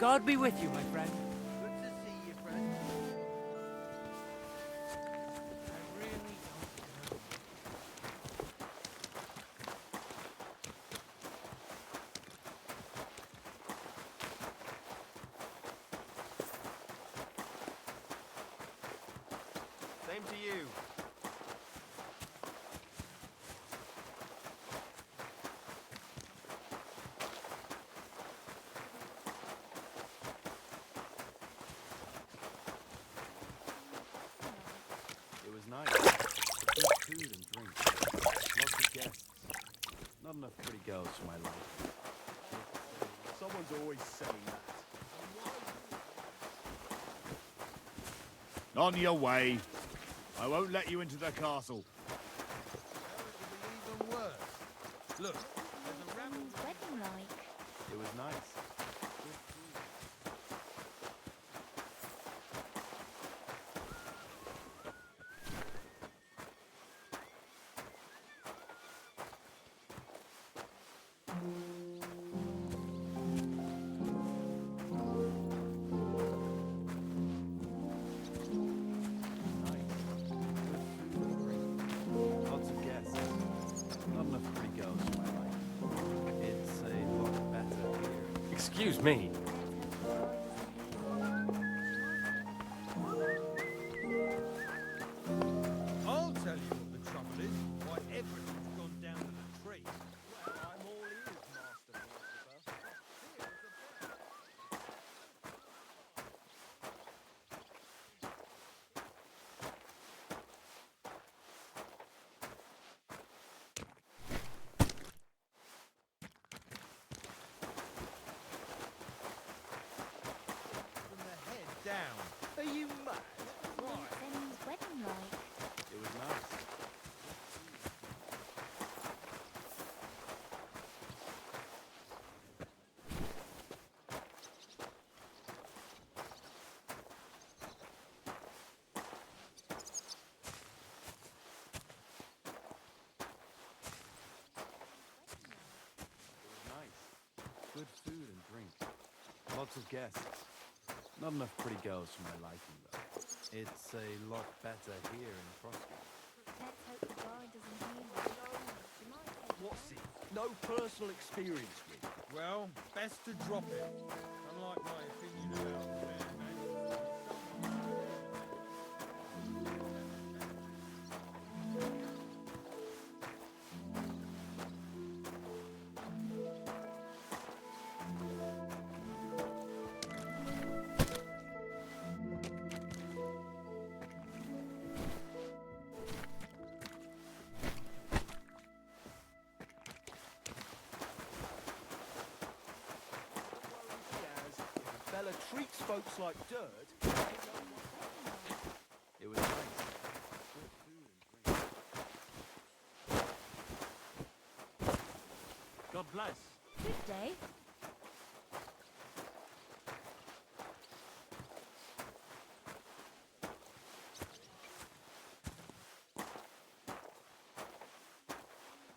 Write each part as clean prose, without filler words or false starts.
God be with you, my friend. Good to see you, friend. I really don't know. Same to you. It was nice. Good food and drink. Lots of guests. Not enough pretty girls for my life. Someone's always saying that. On your way. I won't let you into the castle. It'll be even worse. Look, there's a rabble. Wedding like. It was nice. Lots of guests. Not enough pretty girls for my life. It's a lot better here. Excuse me. I'll tell you what the trouble is. Why everything's gone down to the tree. Well, I'm all ears, Master Philosopher. From the head down. Are you mad? Right. Ben's wedding like. It was nice. It was nice. Good food and drink. Lots of guests. Not enough pretty girls for my liking, though. It's a lot better here in Trosky. Let's hope the bride doesn't hear you. She might take What's it? No personal experience with. Well, best to drop it. Unlike my opinion about the man, If a fella treats folks like dirt, It was nice. Good food and drink. God bless. Good day.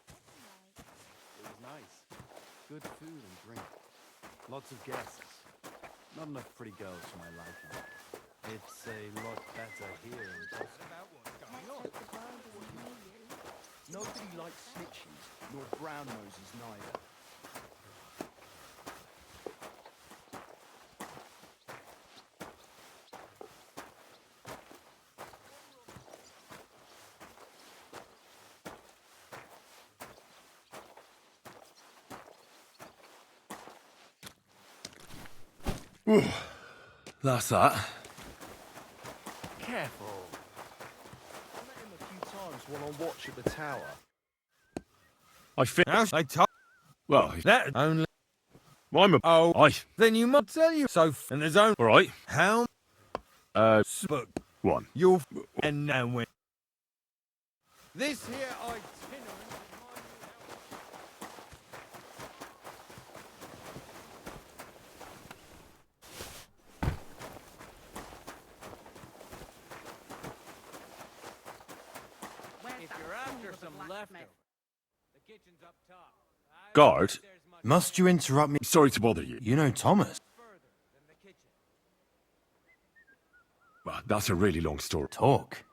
It was nice. Good food and drink. Lots of guests. Not enough pretty girls for my liking. It's a lot better here in Trosky. about what's Let's going on. hope the bride doesn't hear you. nobody likes snitches, nor brown noses neither. That's that. Careful. I met him a few times while on watch at the tower. I think. Now, I told Well, that only. I'm a. Oh, I. then you might tell you so. And there's only All right. how. But One. you'll and now when this here itinerant is my new house. If you're after some leftovers, the kitchen's up top. Guard. Must you interrupt me? Sorry to bother you. You know Thomas. Further than Well, that's a really long story. Talk.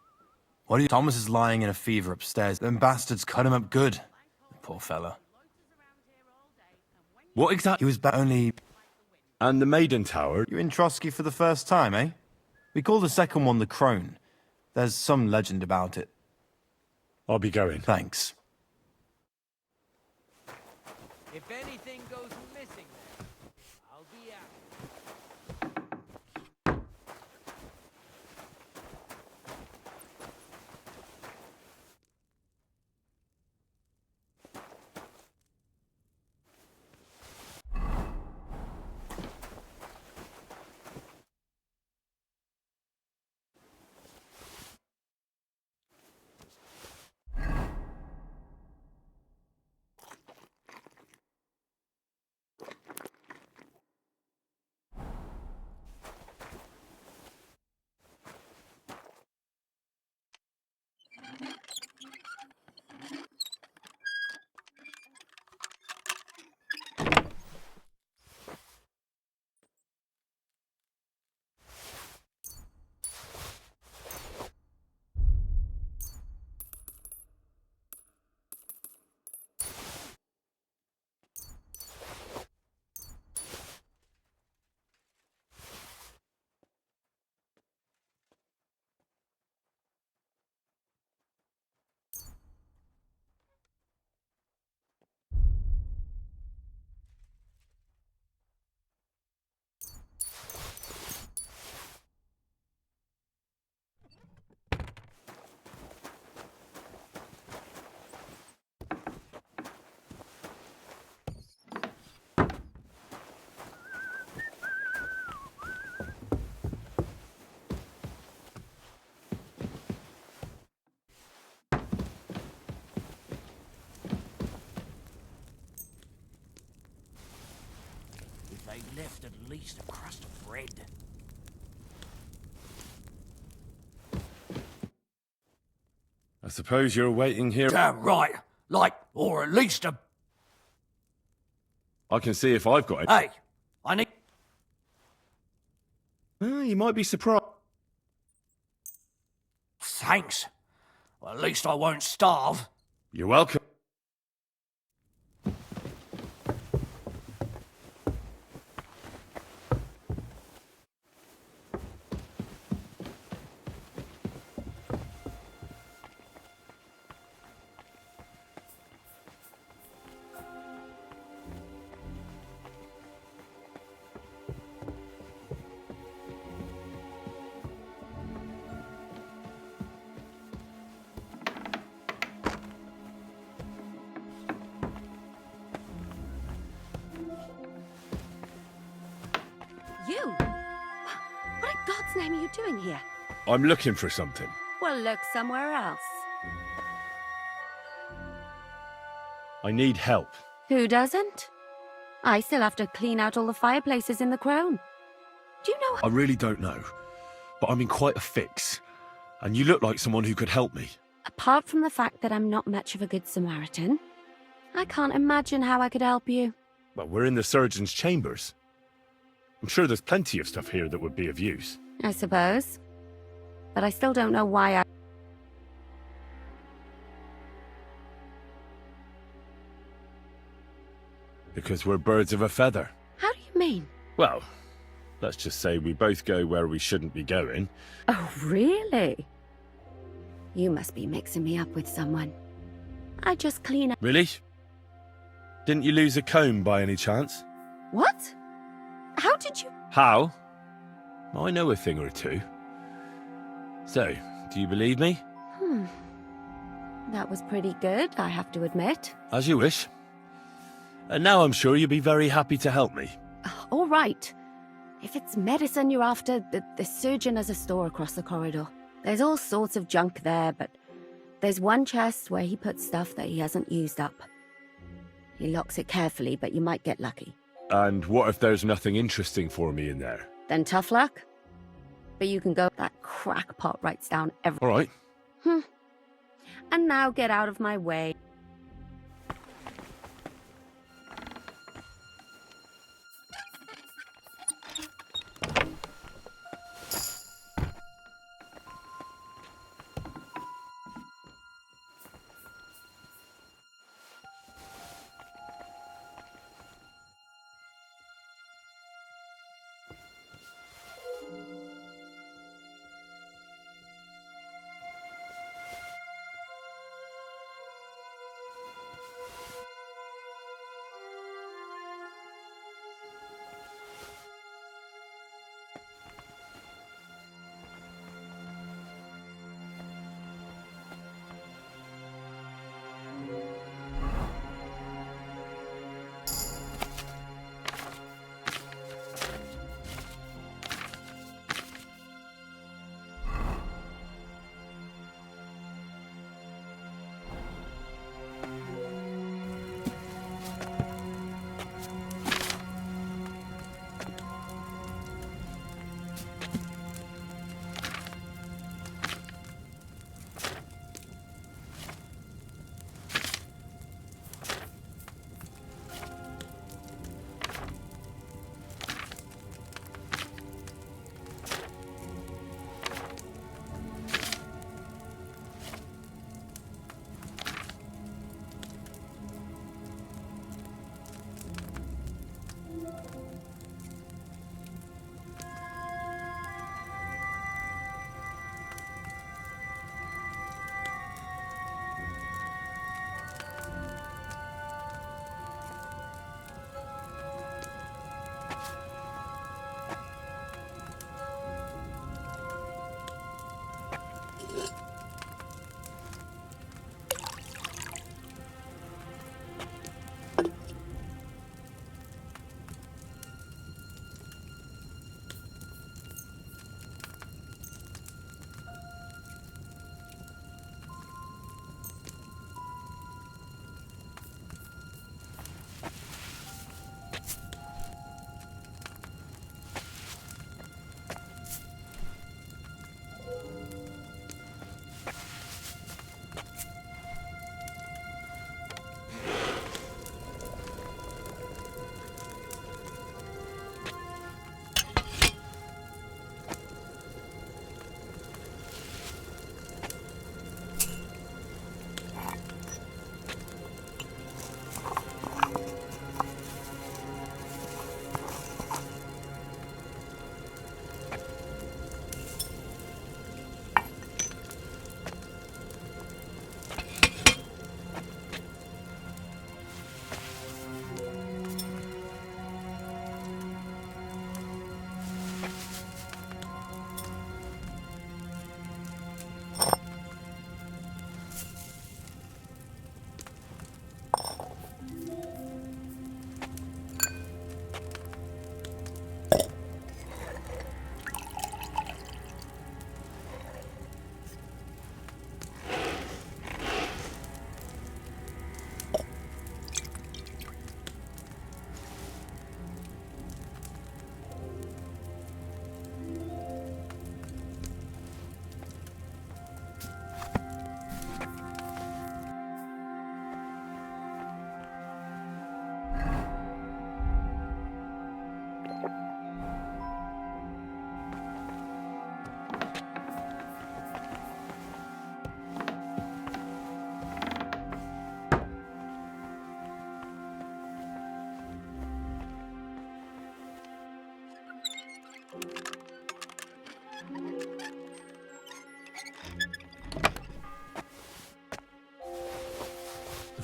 What are you? Thomas is lying in a fever upstairs. Them bastards cut him up good. Poor fella. What exactly? He was back only... And the Maiden Tower? You're in Trosky for the first time, eh? We call the second one the Crone. There's some legend about it. I'll be going. Thanks. If anything goes missing there, I'll be out. They left at least a crust of bread. I suppose you're waiting here. Damn right. Like, or at least a... I can see if I've got it. Hey, I need... You might be surprised. Thanks. Well, at least I won't starve. You're welcome. You? What in God's name are you doing here? I'm looking for something. Well, look somewhere else. I need help. Who doesn't? I still have to clean out all the fireplaces in the Crone. Do you know... I really don't know, but I'm in quite a fix. And you look like someone who could help me. Apart from the fact that I'm not much of a good Samaritan, I can't imagine how I could help you. Well, we're in the surgeon's chambers. I'm sure there's plenty of stuff here that would be of use. I suppose. But I still don't know why I... Because we're birds of a feather. How do you mean? Well, let's just say we both go where we shouldn't be going. Oh, really? You must be mixing me up with someone. I just clean up... Really? Didn't you lose a comb by any chance? What? How did you... How? I know a thing or two. So, do you believe me? That was pretty good, I have to admit. As you wish. And now I'm sure you'll be very happy to help me. All right. If it's medicine you're after, the surgeon has a store across the corridor. There's all sorts of junk there, but there's one chest where he puts stuff that he hasn't used up. He locks it carefully, but you might get lucky. And what if there's nothing interesting for me in there? Then tough luck. But you can go... That crackpot writes down every... All right. And now get out of my way.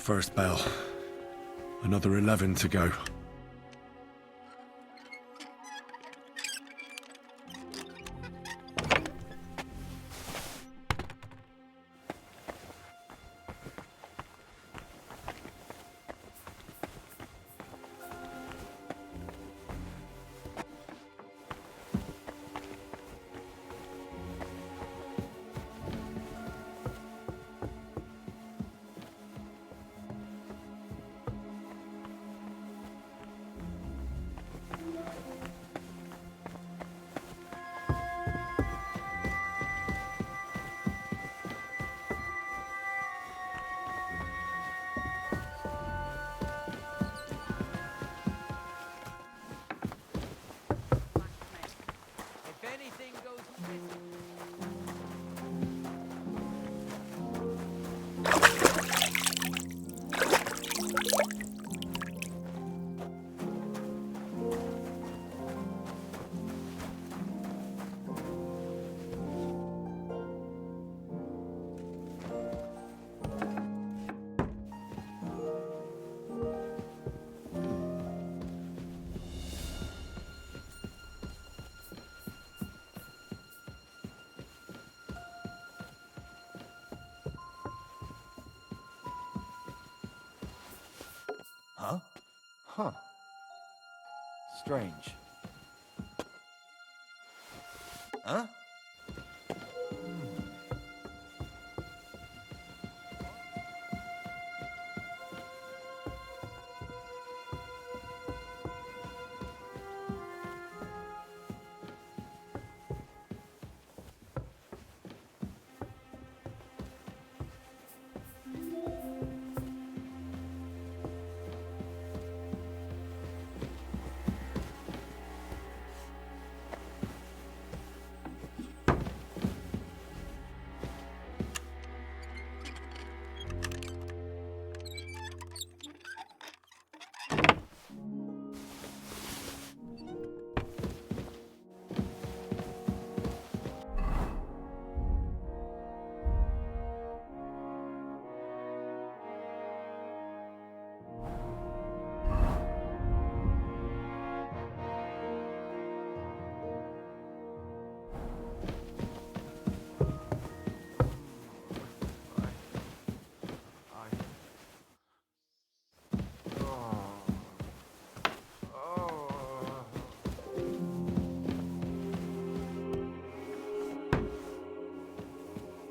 first bell. Another 11 to go. If anything goes missing, Huh? Huh. Strange. Huh?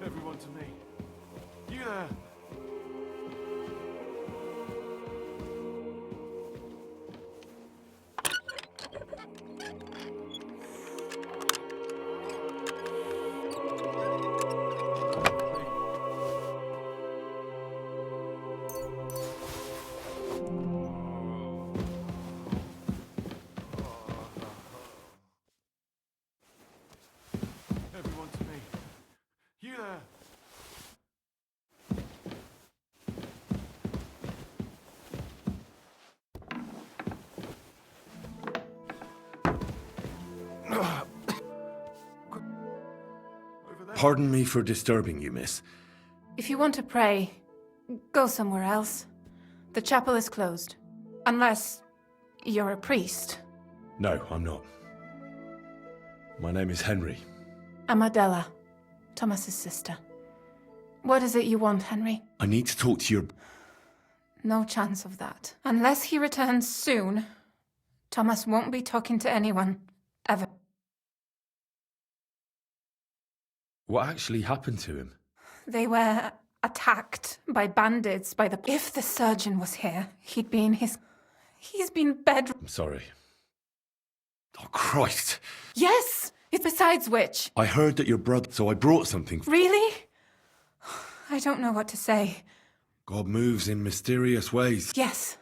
Everyone to me. You there? Everyone to me. You there? Pardon me for disturbing you, miss. If you want to pray, go somewhere else. The chapel is closed. Unless you're a priest. No, I'm not. My name is Henry. I'm Adela, Thomas's sister. What is it you want, Henry? I need to talk to your... No chance of that. Unless he returns soon, Thomas won't be talking to anyone, ever. What actually happened to him? They were attacked by bandits by the... If the surgeon was here, he'd be in his... He's been bedridden. I'm sorry. Oh, Christ! Yes! Besides which... I heard that your brother... So I brought something... Really? I don't know what to say. God moves in mysterious ways. Yes.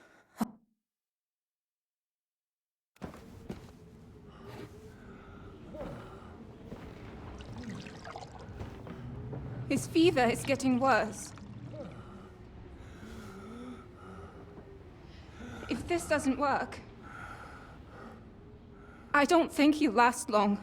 His fever is getting worse. If this doesn't work, I don't think he'll last long.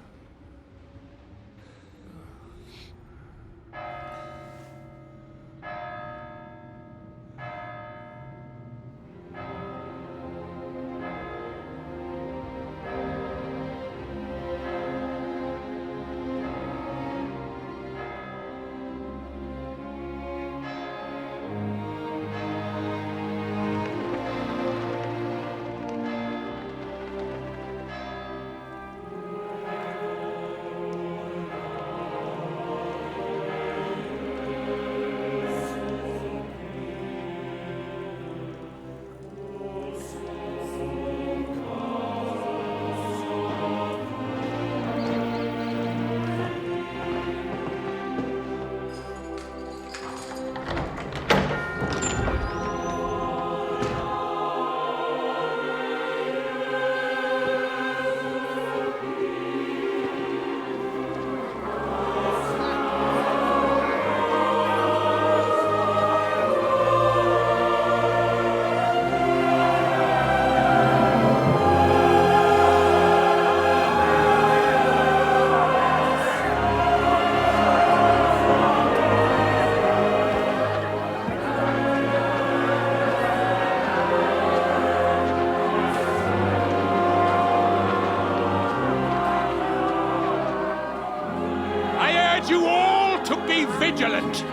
vigilant.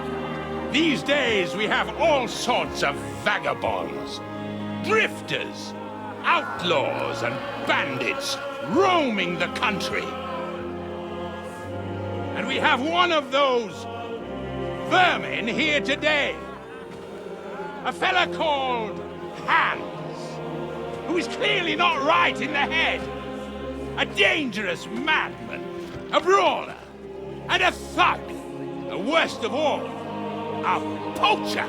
These days we have all sorts of vagabonds, drifters, outlaws and bandits roaming the country. And we have one of those vermin here today. A fella called Hans, who is clearly not right in the head. A dangerous madman, a brawler, and a thug. The worst of all, a poacher.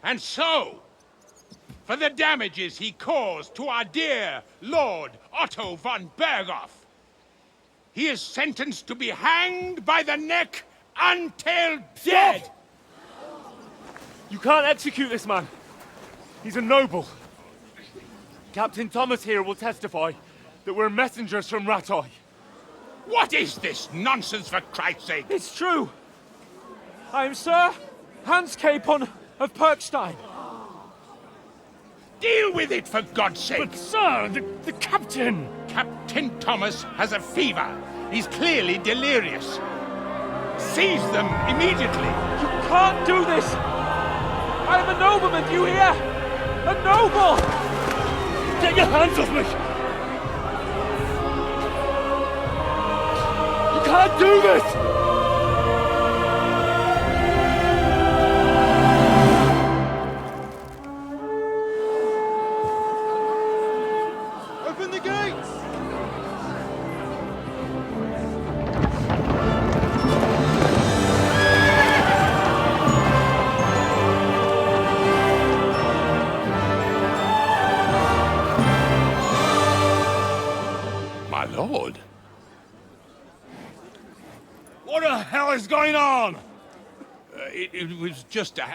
And so, for the damages he caused to our dear Lord Otto von Berghoff, he is sentenced to be hanged by the neck until dead! Stop! You can't execute this man. He's a noble. Captain Thomas here will testify that we're messengers from Rattay. What is this nonsense, for Christ's sake? It's true. I am Sir Hans Capon of Perkstein. Deal with it, for God's sake! But sir, the captain! Captain Thomas has a fever. He's clearly delirious. Seize them immediately. You can't do this! I am a nobleman, do you hear? A noble! Get your hands off me! You can't do this! Open the gates! My lord. What the hell is going on? It was just a...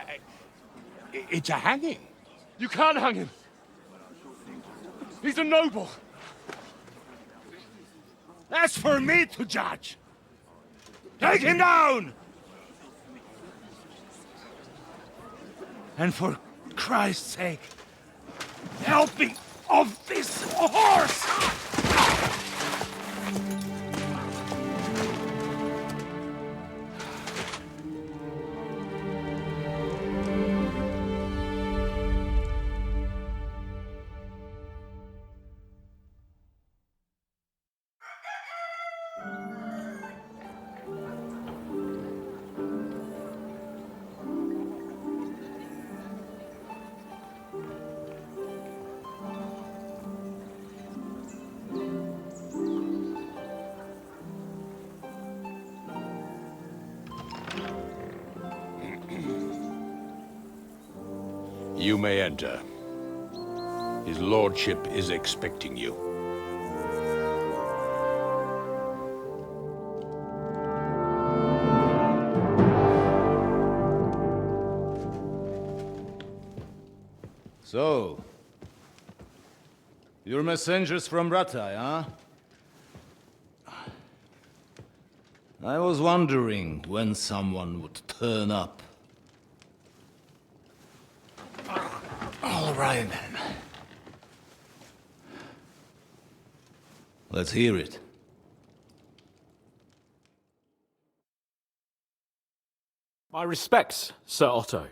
It's a hanging. You can't hang him! He's a noble! That's for me to judge. Take him down! And for Christ's sake, help me off this horse! You may enter. His lordship is expecting you. So, you're messengers from Rattay, huh? I was wondering when someone would turn up. All right, then. Let's hear it. My respects, Sir Otto.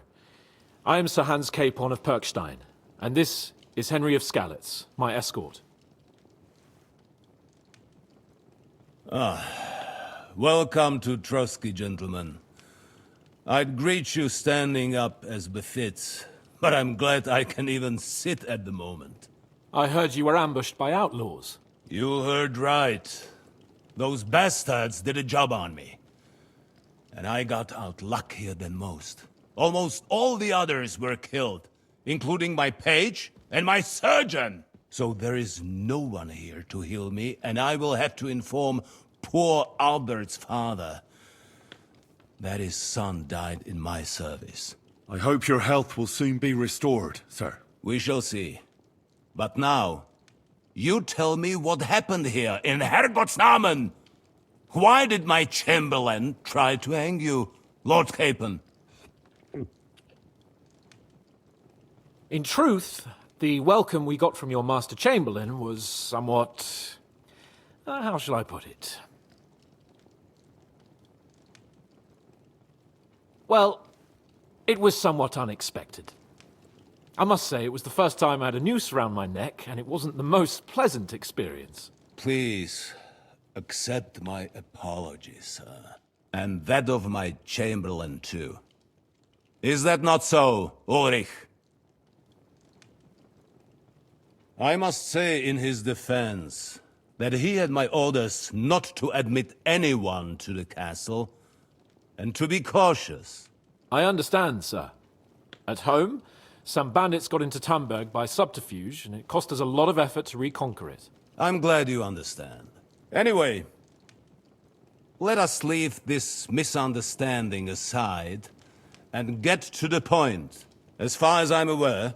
I am Sir Hans Capon of Perkstein, and this is Henry of Skalitz, my escort. Welcome to Trosky, gentlemen. I'd greet you standing up as befits, but I'm glad I can even sit at the moment. I heard you were ambushed by outlaws. You heard right. Those bastards did a job on me. And I got out luckier than most. Almost all the others were killed, including my page and my surgeon. So there is no one here to heal me, and I will have to inform poor Albert's father that his son died in my service. I hope your health will soon be restored, sir. We shall see. But now, You tell me what happened here in Herrgott's namen. Why did my chamberlain try to hang you, Lord Capon? In truth, the welcome we got from your Master Chamberlain was somewhat... how shall I put it? Well, it was somewhat unexpected. I must say, it was the first time I had a noose around my neck, and it wasn't the most pleasant experience. Please, accept my apologies, sir. And that of my chamberlain, too. Is that not so, Ulrich? I must say in his defense that he had my orders not to admit anyone to the castle, and to be cautious. I understand, sir. At home, some bandits got into Tamberg by subterfuge, and it cost us a lot of effort to reconquer it. I'm glad you understand. Anyway, let us leave this misunderstanding aside and get to the point. As far as I'm aware,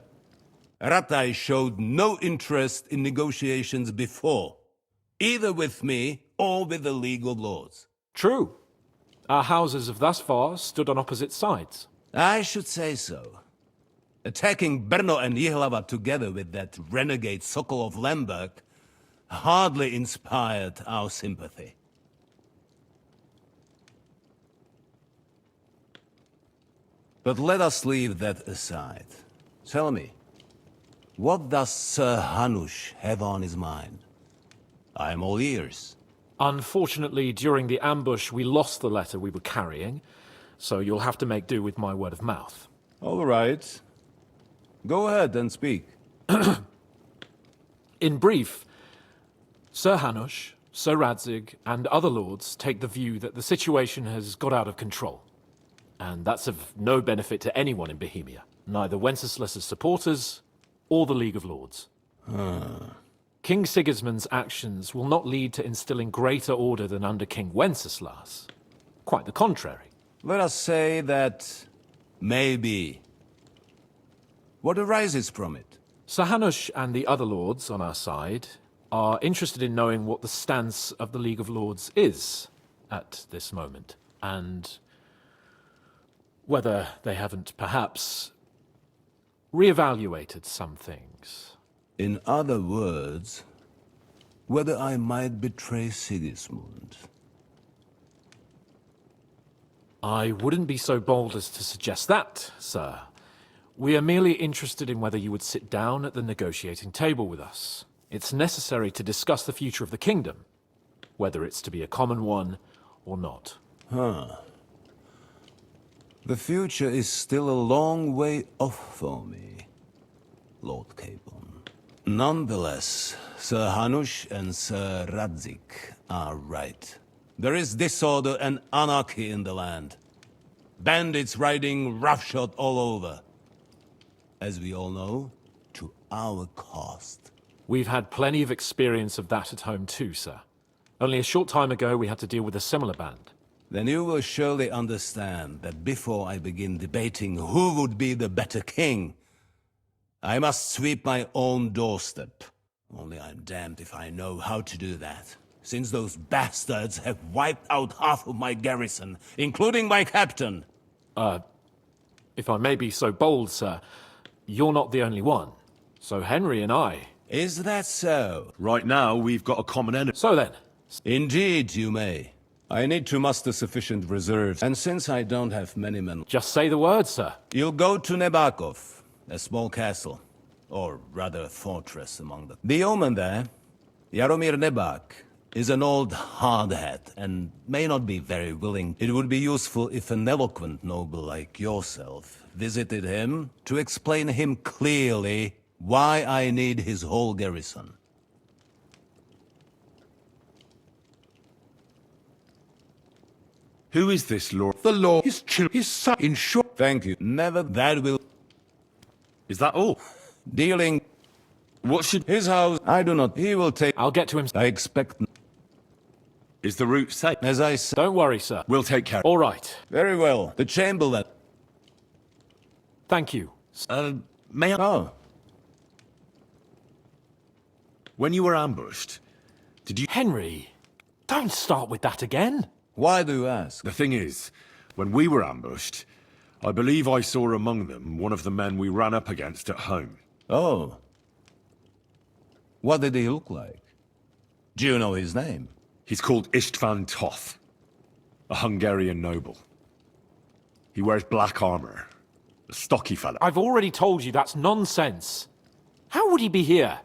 Rattay showed no interest in negotiations before, either with me or with the League of Lords. True. Our houses have thus far stood on opposite sides. I should say so. Attacking Brno and Jihlava together with that renegade Sokol of Lemberg hardly inspired our sympathy. But let us leave that aside. Tell me, what does Sir Hanush have on his mind? I am all ears. Unfortunately, during the ambush, we lost the letter we were carrying, so you'll have to make do with my word of mouth. All right. Go ahead and speak. In brief, Sir Hanush, Sir Radzig, and other lords take the view that the situation has got out of control. And that's of no benefit to anyone in Bohemia, neither Wenceslas's supporters or the League of Lords. King Sigismund's actions will not lead to instilling greater order than under King Wenceslas. Quite the contrary. Let us say that maybe. What arises from it? Sir Hanush and the other lords on our side are interested in knowing what the stance of the League of Lords is at this moment, and whether they haven't perhaps reevaluated some things. In other words, whether I might betray Sigismund. I wouldn't be so bold as to suggest that, sir. We are merely interested in whether you would sit down at the negotiating table with us. It's necessary to discuss the future of the kingdom, whether it's to be a common one or not. The future is still a long way off for me, Lord Capon. Nonetheless, Sir Hanush and Sir Radzig are right. There is disorder and anarchy in the land. Bandits riding roughshod all over. As we all know, to our cost. We've had plenty of experience of that at home too, sir. Only a short time ago we had to deal with a similar band. Then you will surely understand that before I begin debating who would be the better king, I must sweep my own doorstep. Only I'm damned if I know how to do that, since those bastards have wiped out half of my garrison, including my captain. If I may be so bold, sir, you're not the only one. So Henry and I... Is that so? Right now, we've got a common enemy. So then... Indeed, you may. I need to muster sufficient reserves, and since I don't have many men... Just say the word, sir. You'll go to Nebakov, a small castle, or rather a fortress among them. The yeoman there, Jaromir Nebak, is an old hardhat, and may not be very willing. It would be useful if an eloquent noble like yourself visited him to explain him clearly why I need his whole garrison. Who is this lord? The lord, his son, in short. Thank you. Never that will... Is that all? Dealing... What should... His house, I do not... He will take... I'll get to him. I expect... Is the route safe? As I said... Don't worry, sir. We'll take care. All right. Very well. The chamberlain... Thank you. May I... Oh. When you were ambushed, did you... Henry, don't start with that again. Why do you ask? The thing is, when we were ambushed, I believe I saw among them one of the men we ran up against at home. Oh. What did he look like? Do you know his name? He's called Istvan Toth, a Hungarian noble. He wears black armor, a stocky fella. I've already told you that's nonsense. How would he be here?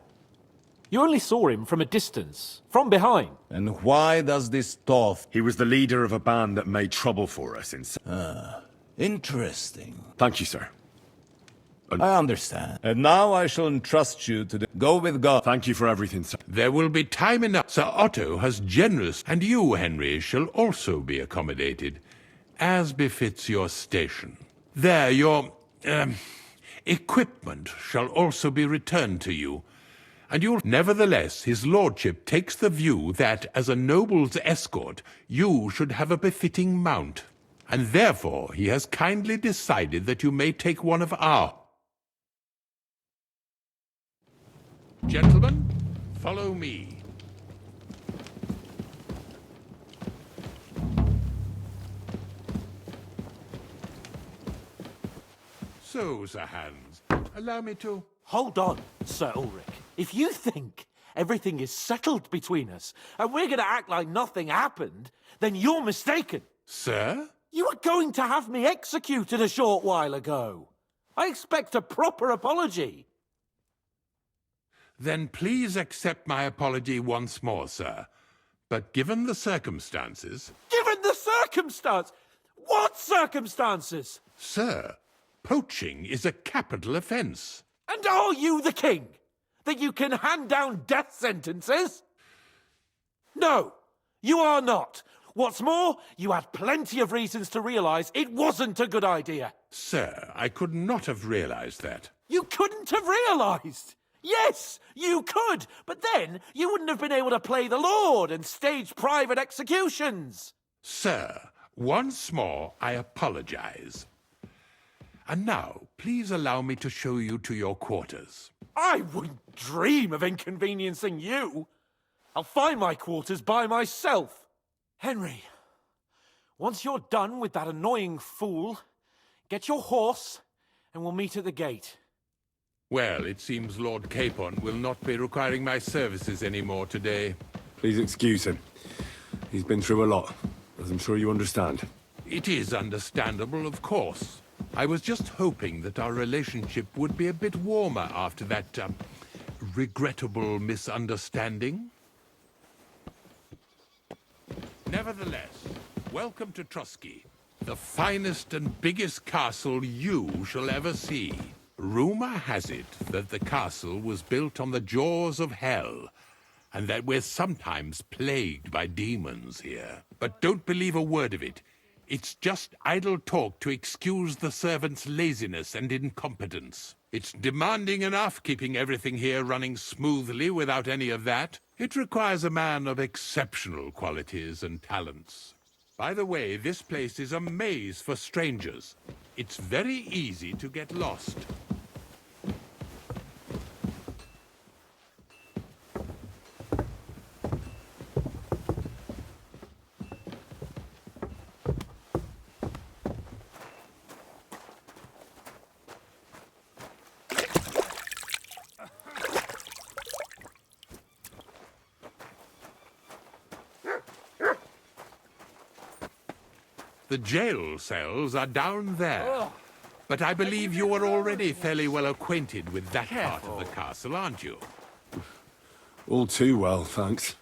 You only saw him from a distance, from behind. And why does this Toth... He was the leader of a band that made trouble for us in... Interesting. Thank you, sir. I understand. And now I shall entrust you to go with God. Thank you for everything, sir. There will be time enough. Sir Otto has generous, and you, Henry, shall also be accommodated, as befits your station. There, your, equipment shall also be returned to you. And you'll... Nevertheless, his lordship takes the view that, as a noble's escort, you should have a befitting mount. And therefore, he has kindly decided that you may take one of our... Gentlemen, follow me. So, Sir Hans, allow me to... Hold on, Sir Ulrich. If you think everything is settled between us, and we're going to act like nothing happened, then you're mistaken. Sir? You were going to have me executed a short while ago. I expect a proper apology. Then please accept my apology once more, sir. But given the circumstances... Given the circumstance? What circumstances? Sir, poaching is a capital offence. And are you the king? That you can hand down death sentences? No, you are not. What's more, you had plenty of reasons to realise it wasn't a good idea. Sir, I could not have realised that. You couldn't have realised? Yes, you could, but then you wouldn't have been able to play the Lord and stage private executions. Sir, once more I apologise. And now, please allow me to show you to your quarters. I wouldn't dream of inconveniencing you. I'll find my quarters by myself. Henry, once you're done with that annoying fool, get your horse and we'll meet at the gate. Well, it seems Lord Capon will not be requiring my services anymore today. Please excuse him. He's been through a lot, as I'm sure you understand. It is understandable, of course. I was just hoping that our relationship would be a bit warmer after that, regrettable misunderstanding. Nevertheless, welcome to Trosky, the finest and biggest castle you shall ever see. Rumor has it that the castle was built on the jaws of hell, and that we're sometimes plagued by demons here. But don't believe a word of it. It's just idle talk to excuse the servants' laziness and incompetence. It's demanding enough keeping everything here running smoothly without any of that. It requires a man of exceptional qualities and talents. By the way, this place is a maze for strangers. It's very easy to get lost. The jail cells are down there. But I believe you are already fairly well acquainted with that part of the castle, aren't you? All too well, thanks.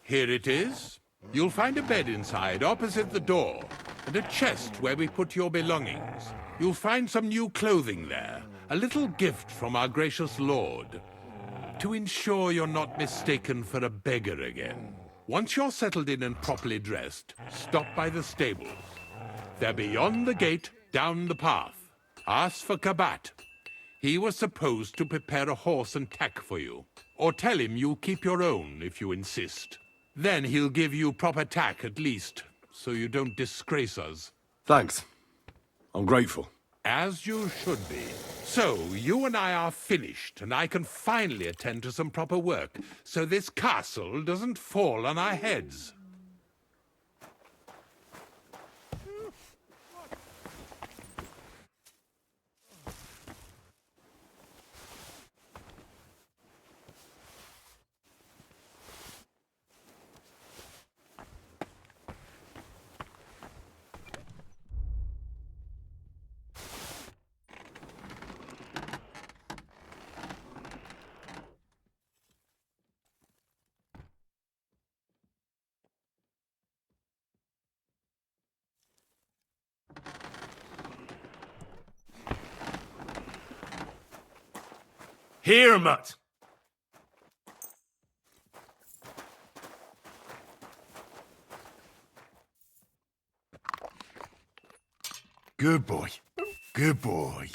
Here it is. You'll find a bed inside, opposite the door, and a chest where we put your belongings. You'll find some new clothing there, a little gift from our gracious lord, to ensure you're not mistaken for a beggar again. Once you're settled in and properly dressed, stop by the stables. They're beyond the gate, down the path. Ask for Kabat. He was supposed to prepare a horse and tack for you. Or tell him you keep your own if you insist. Then he'll give you proper tack at least, so you don't disgrace us. Thanks. I'm grateful. As you should be. So, you and I are finished, and I can finally attend to some proper work, so this castle doesn't fall on our heads. Here, Mutt! Good boy. Good boy.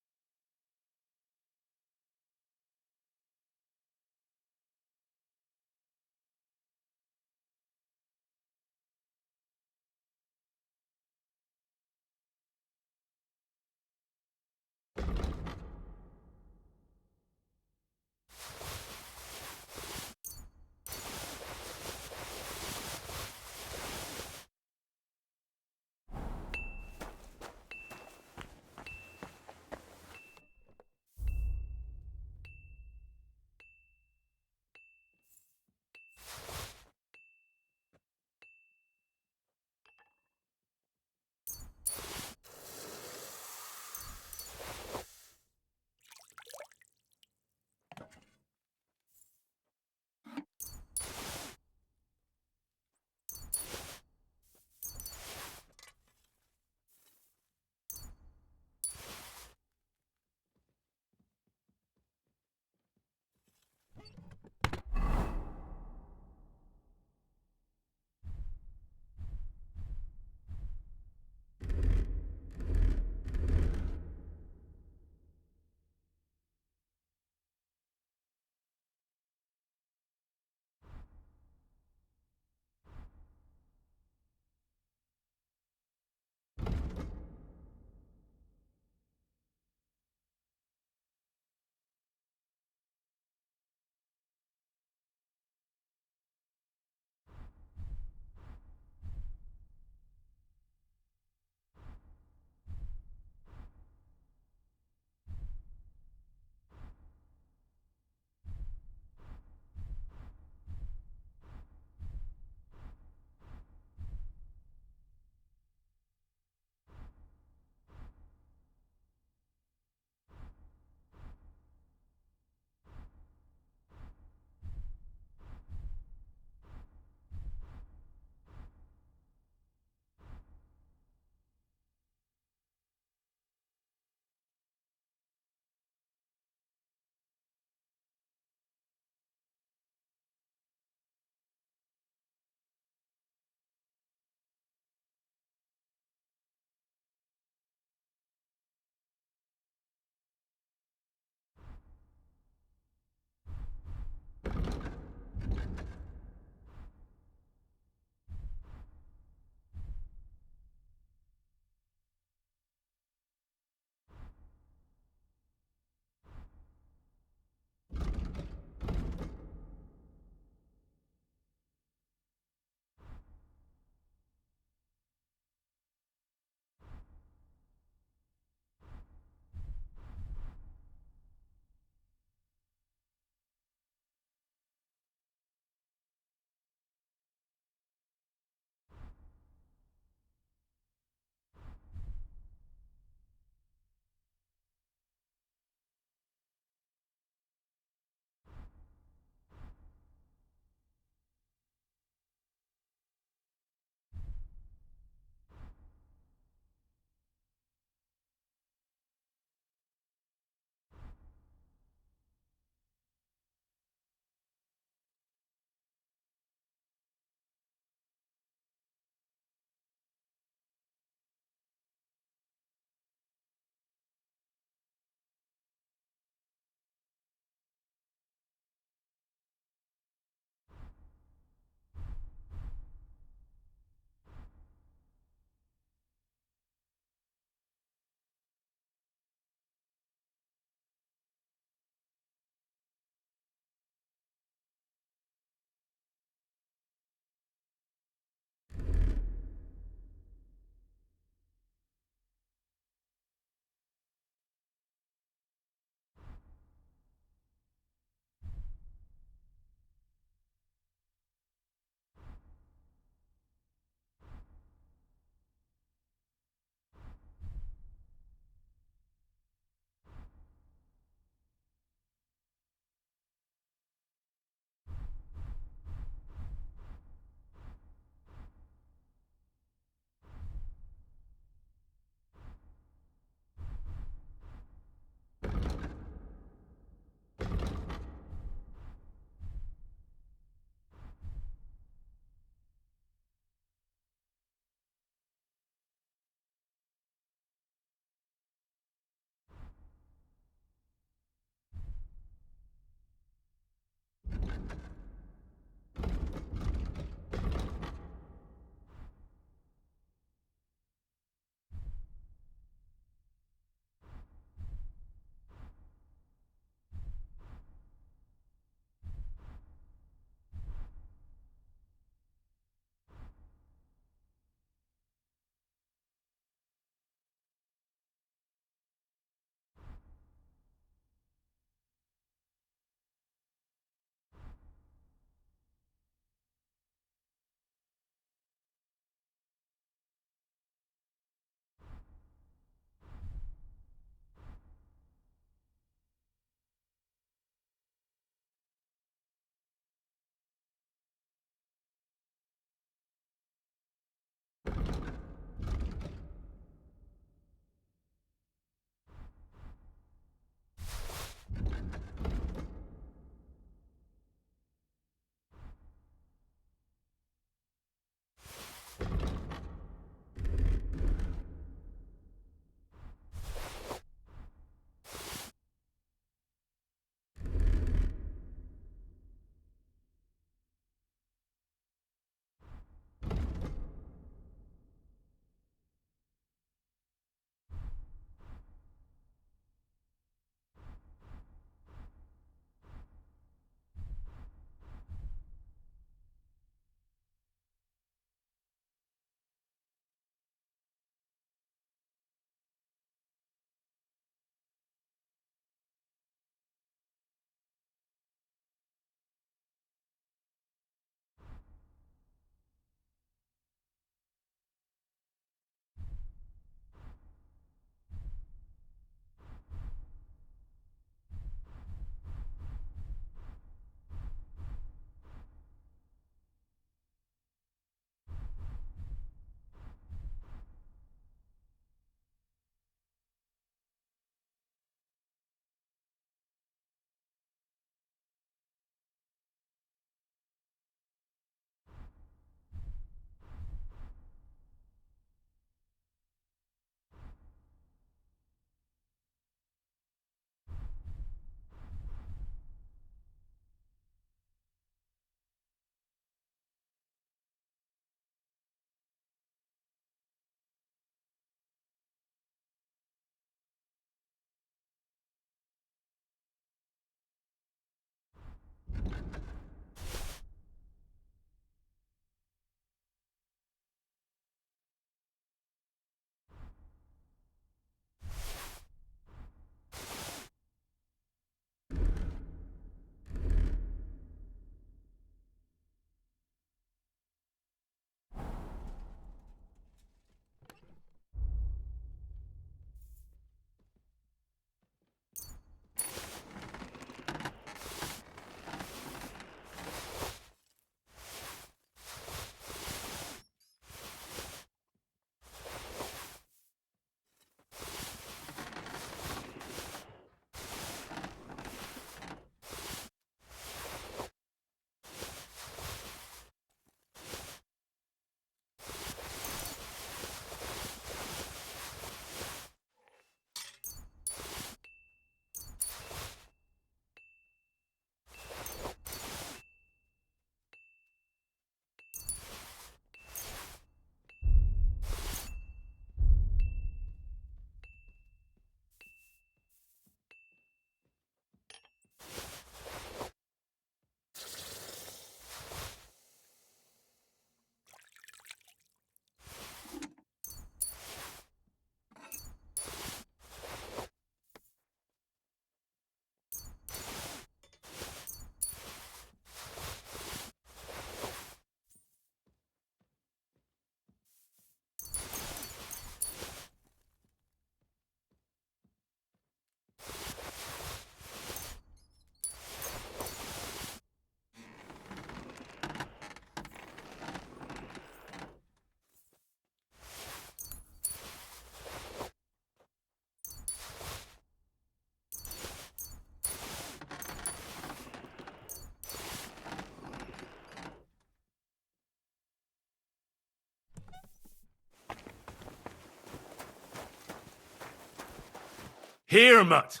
Here, mutt.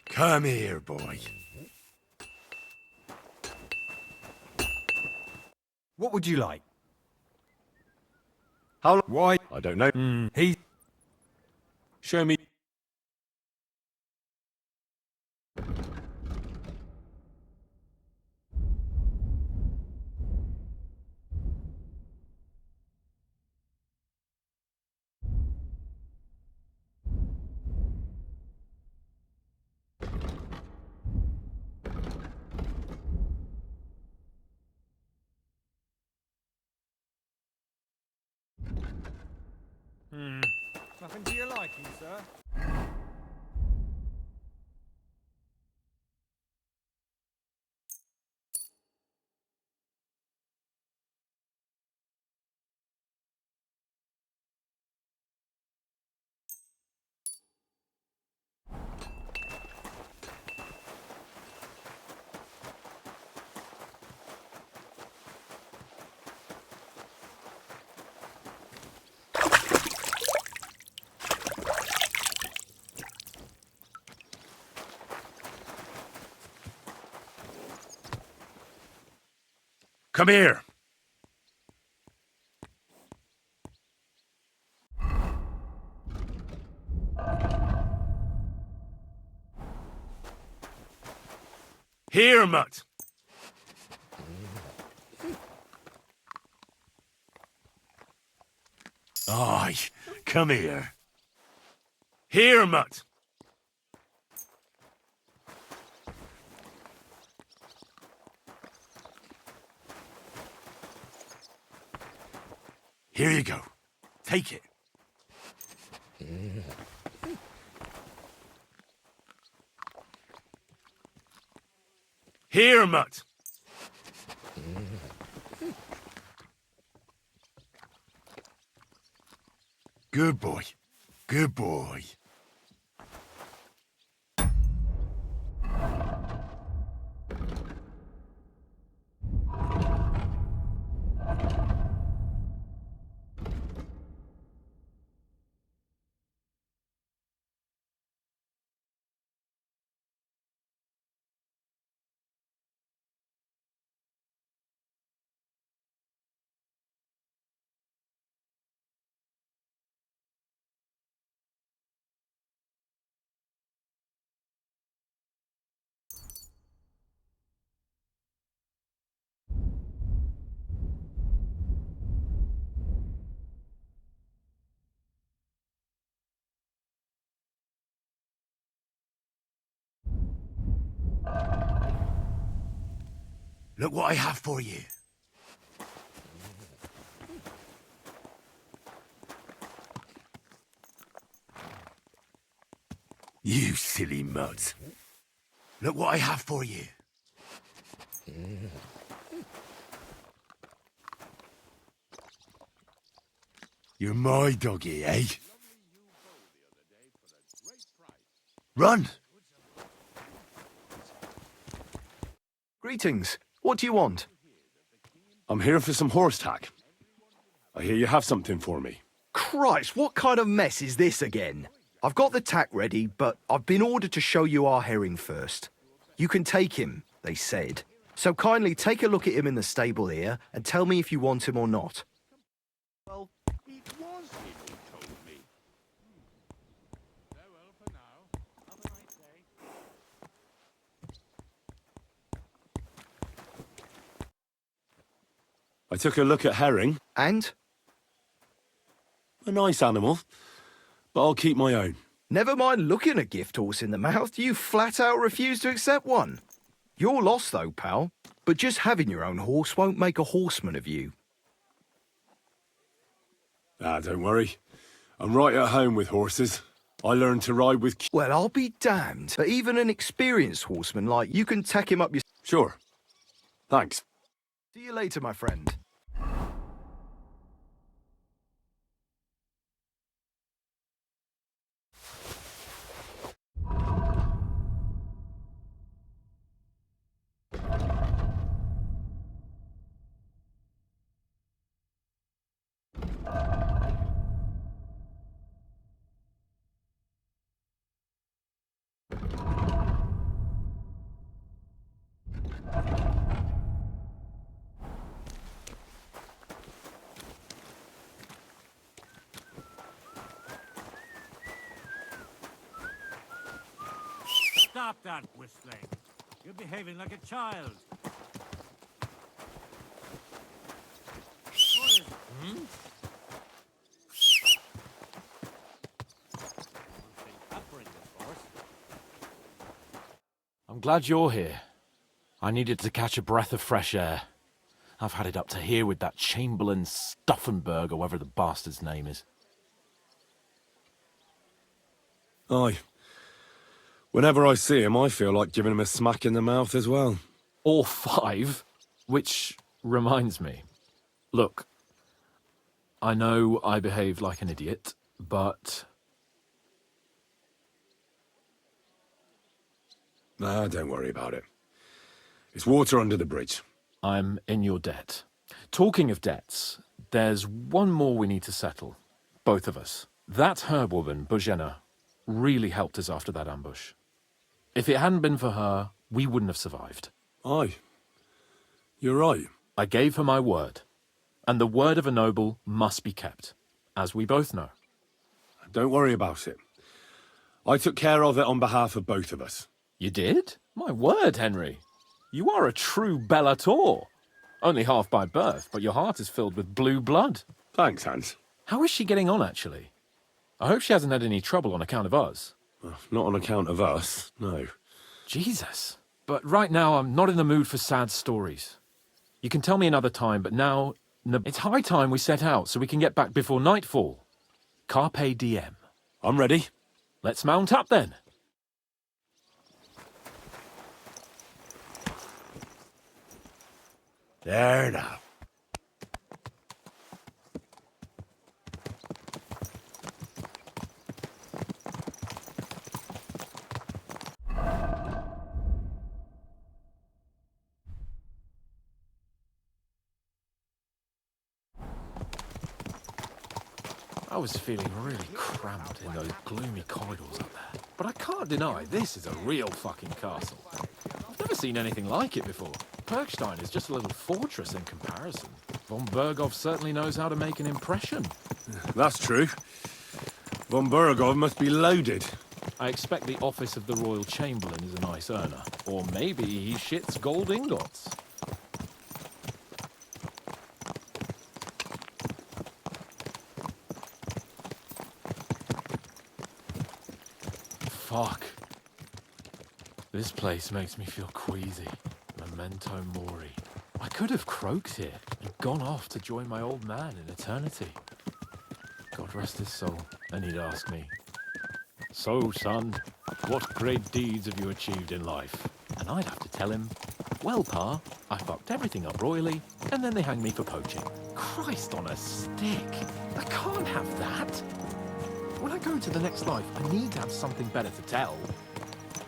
Come here, boy. What would you like? How long? Why? I don't know. He... Show me. Nothing to your liking, sir? Come here. Here, mutt. Aye, come here. Here, mutt. Here you go. Take it. Here, mutt. Good boy. Good boy. Look what I have for you. You silly mutt. Look what I have for you. You're my doggy, eh? Run! Greetings. What do you want? I'm here for some horse tack. I hear you have something for me. Christ, what kind of mess is this again? I've got the tack ready, but I've been ordered to show you our herring first. You can take him, they said. So kindly take a look at him in the stable here and tell me if you want him or not. Well, it was him who told me. Farewell for now. Have a nice day. I took a look at herring. And? A nice animal, but I'll keep my own. Never mind looking a gift horse in the mouth, you flat out refuse to accept one. You're lost though, pal. But just having your own horse won't make a horseman of you. Ah, don't worry. I'm right at home with horses. I learned to ride with... Well, I'll be damned. But even an experienced horseman like you can tack him up your... Sure. Thanks. See you later, my friend. Stop that whistling. You're behaving like a child. What is it? Hmm? I'm glad you're here. I needed to catch a breath of fresh air. I've had it up to here with that Chamberlain Stuffenberg, or whatever the bastard's name is. Aye. Whenever I see him, I feel like giving him a smack in the mouth as well. Or 5, which reminds me. Look, I know I behaved like an idiot, but... Nah, don't worry about it. It's water under the bridge. I'm in your debt. Talking of debts, there's one more we need to settle. Both of us. That herb-woman, Bojena, really helped us after that ambush. If it hadn't been for her, we wouldn't have survived. Aye. You're right. I gave her my word. And the word of a noble must be kept, as we both know. Don't worry about it. I took care of it on behalf of both of us. You did? My word, Henry. You are a true Bellator. Only half by birth, but your heart is filled with blue blood. Thanks, Hans. How is she getting on, actually? I hope she hasn't had any trouble on account of us. Well, not on account of us, no. Jesus. But right now, I'm not in the mood for sad stories. You can tell me another time, but now... It's high time we set out so we can get back before nightfall. Carpe diem. I'm ready. Let's mount up, then. There now. I was feeling really cramped in those gloomy corridors up there. But I can't deny this is a real fucking castle. I've never seen anything like it before. Perkstein is just a little fortress in comparison. Von Berghoff certainly knows how to make an impression. That's true. Von Berghoff must be loaded. I expect the office of the Royal Chamberlain is a nice earner. Or maybe he shits gold ingots. Fuck. This place makes me feel queasy. Memento mori. I could have croaked here and gone off to join my old man in eternity. God rest his soul. And he'd ask me, "So, son, what great deeds have you achieved in life?" And I'd have to tell him, "Well, Pa, I fucked everything up royally, and then they hanged me for poaching." Christ on a stick. I can't have that. When I go into the next life, I need to have something better to tell.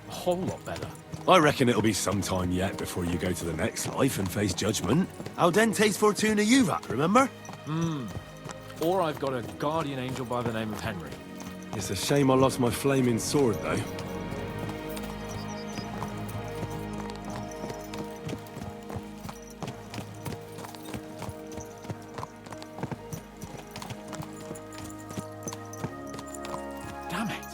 A whole lot better. I reckon it'll be some time yet before you go to the next life and face judgment. Audentes fortuna juvat, remember? Or I've got a guardian angel by the name of Henry. It's a shame I lost my flaming sword, though. Damn it.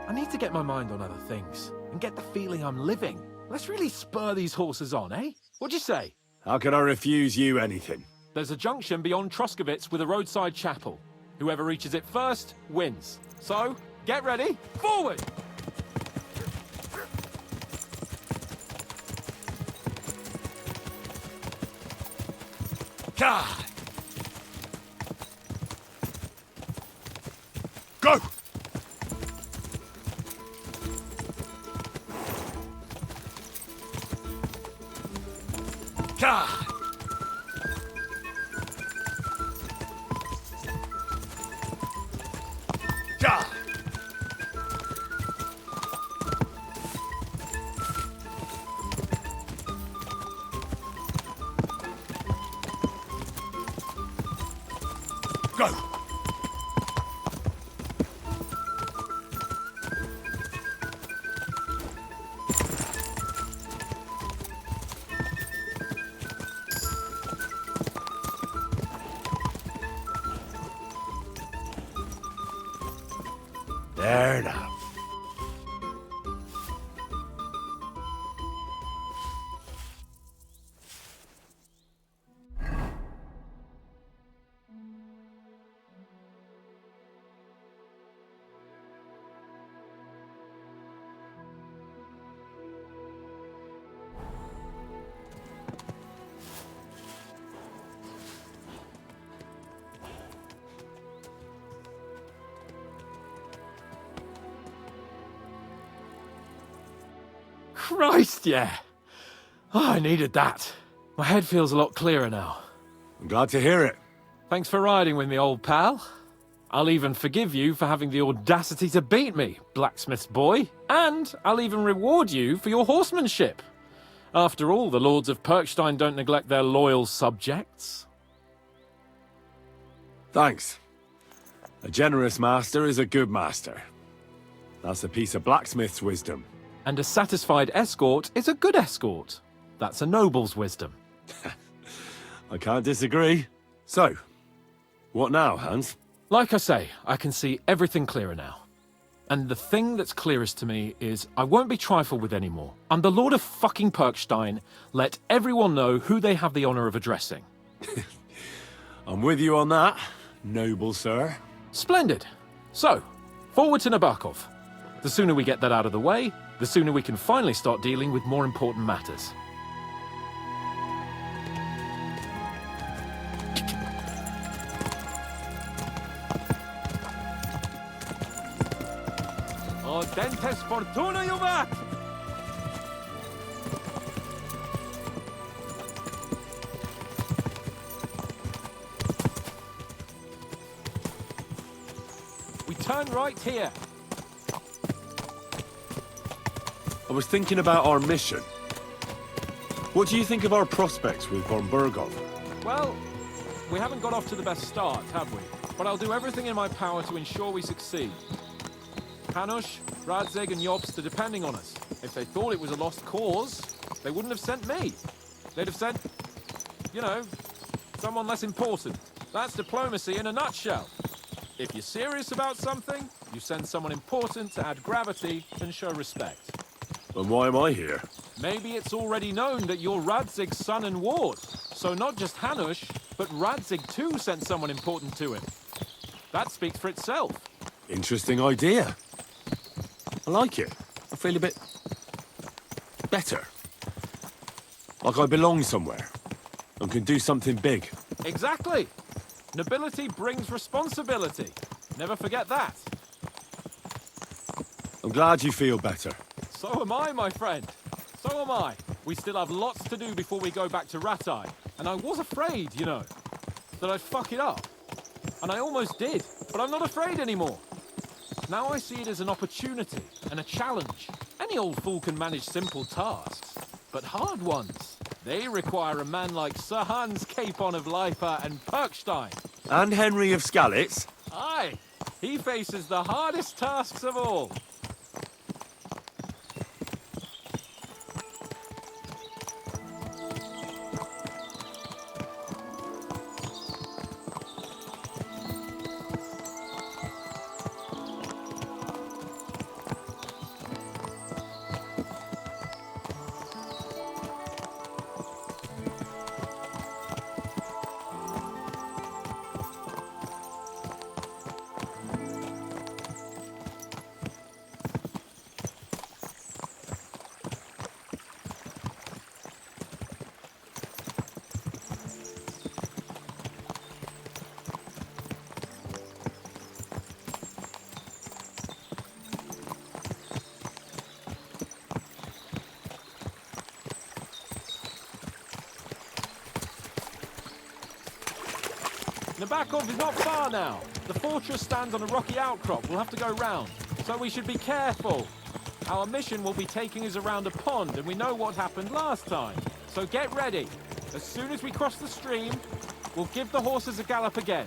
I need to get my mind on other things and get the feeling I'm living. Let's really spur these horses on, eh? What'd you say? How could I refuse you anything? There's a junction beyond Troskowitz with a roadside chapel. Whoever reaches it first wins. So, get ready, forward! God! Go! God! God! Go! Christ, yeah. Oh, I needed that. My head feels a lot clearer now. I'm glad to hear it. Thanks for riding with me, old pal. I'll even forgive you for having the audacity to beat me, blacksmith's boy. And I'll even reward you for your horsemanship. After all, the lords of Perkstein don't neglect their loyal subjects. Thanks. A generous master is a good master. That's a piece of blacksmith's wisdom. And a satisfied escort is a good escort. That's a noble's wisdom. I can't disagree. So, what now, Hans? Like I say, I can see everything clearer now. And the thing that's clearest to me is I won't be trifled with anymore. I'm the Lord of fucking Perkstein. Let everyone know who they have the honor of addressing. I'm with you on that, noble sir. Splendid. So, forward to Nabokov. The sooner we get that out of the way, the sooner we can finally start dealing with more important matters. O dentes fortuna juvat! We turn right here. I was thinking about our mission. What do you think of our prospects with von Berghoff? Well, we haven't got off to the best start, have we? But I'll do everything in my power to ensure we succeed. Hanush, Radzig and Jobst are depending on us. If they thought it was a lost cause, they wouldn't have sent me. They'd have sent, you know, someone less important. That's diplomacy in a nutshell. If you're serious about something, you send someone important to add gravity and show respect. And why am I here? Maybe it's already known that you're Radzig's son and ward. So not just Hanush, but Radzig too sent someone important to him. That speaks for itself. Interesting idea. I like it. I feel a bit better. Like I belong somewhere and can do something big. Exactly. Nobility brings responsibility. Never forget that. I'm glad you feel better. So am I, my friend. So am I. We still have lots to do before we go back to Rattay. And I was afraid, you know, that I'd fuck it up. And I almost did, but I'm not afraid anymore. Now I see it as an opportunity and a challenge. Any old fool can manage simple tasks, but hard ones, they require a man like Sir Hans Capon of Leipa and Perkstein. And Henry of Skalitz. Aye, he faces the hardest tasks of all. Nabokov is not far now. The fortress stands on a rocky outcrop. We'll have to go round, so we should be careful. Our mission will be taking us around a pond, and we know what happened last time. So get ready. As soon as we cross the stream, we'll give the horses a gallop again.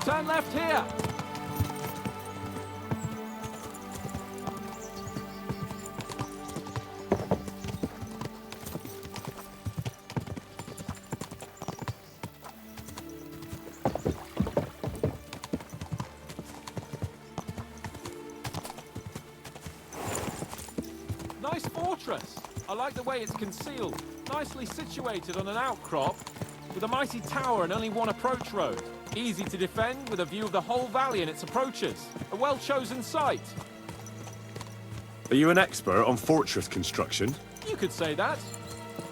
Turn left here. fortress. I like the way it's concealed, nicely situated on an outcrop, with a mighty tower and only one approach road. Easy to defend with a view of the whole valley and its approaches. A well-chosen site. Are you an expert on fortress construction? You could say that.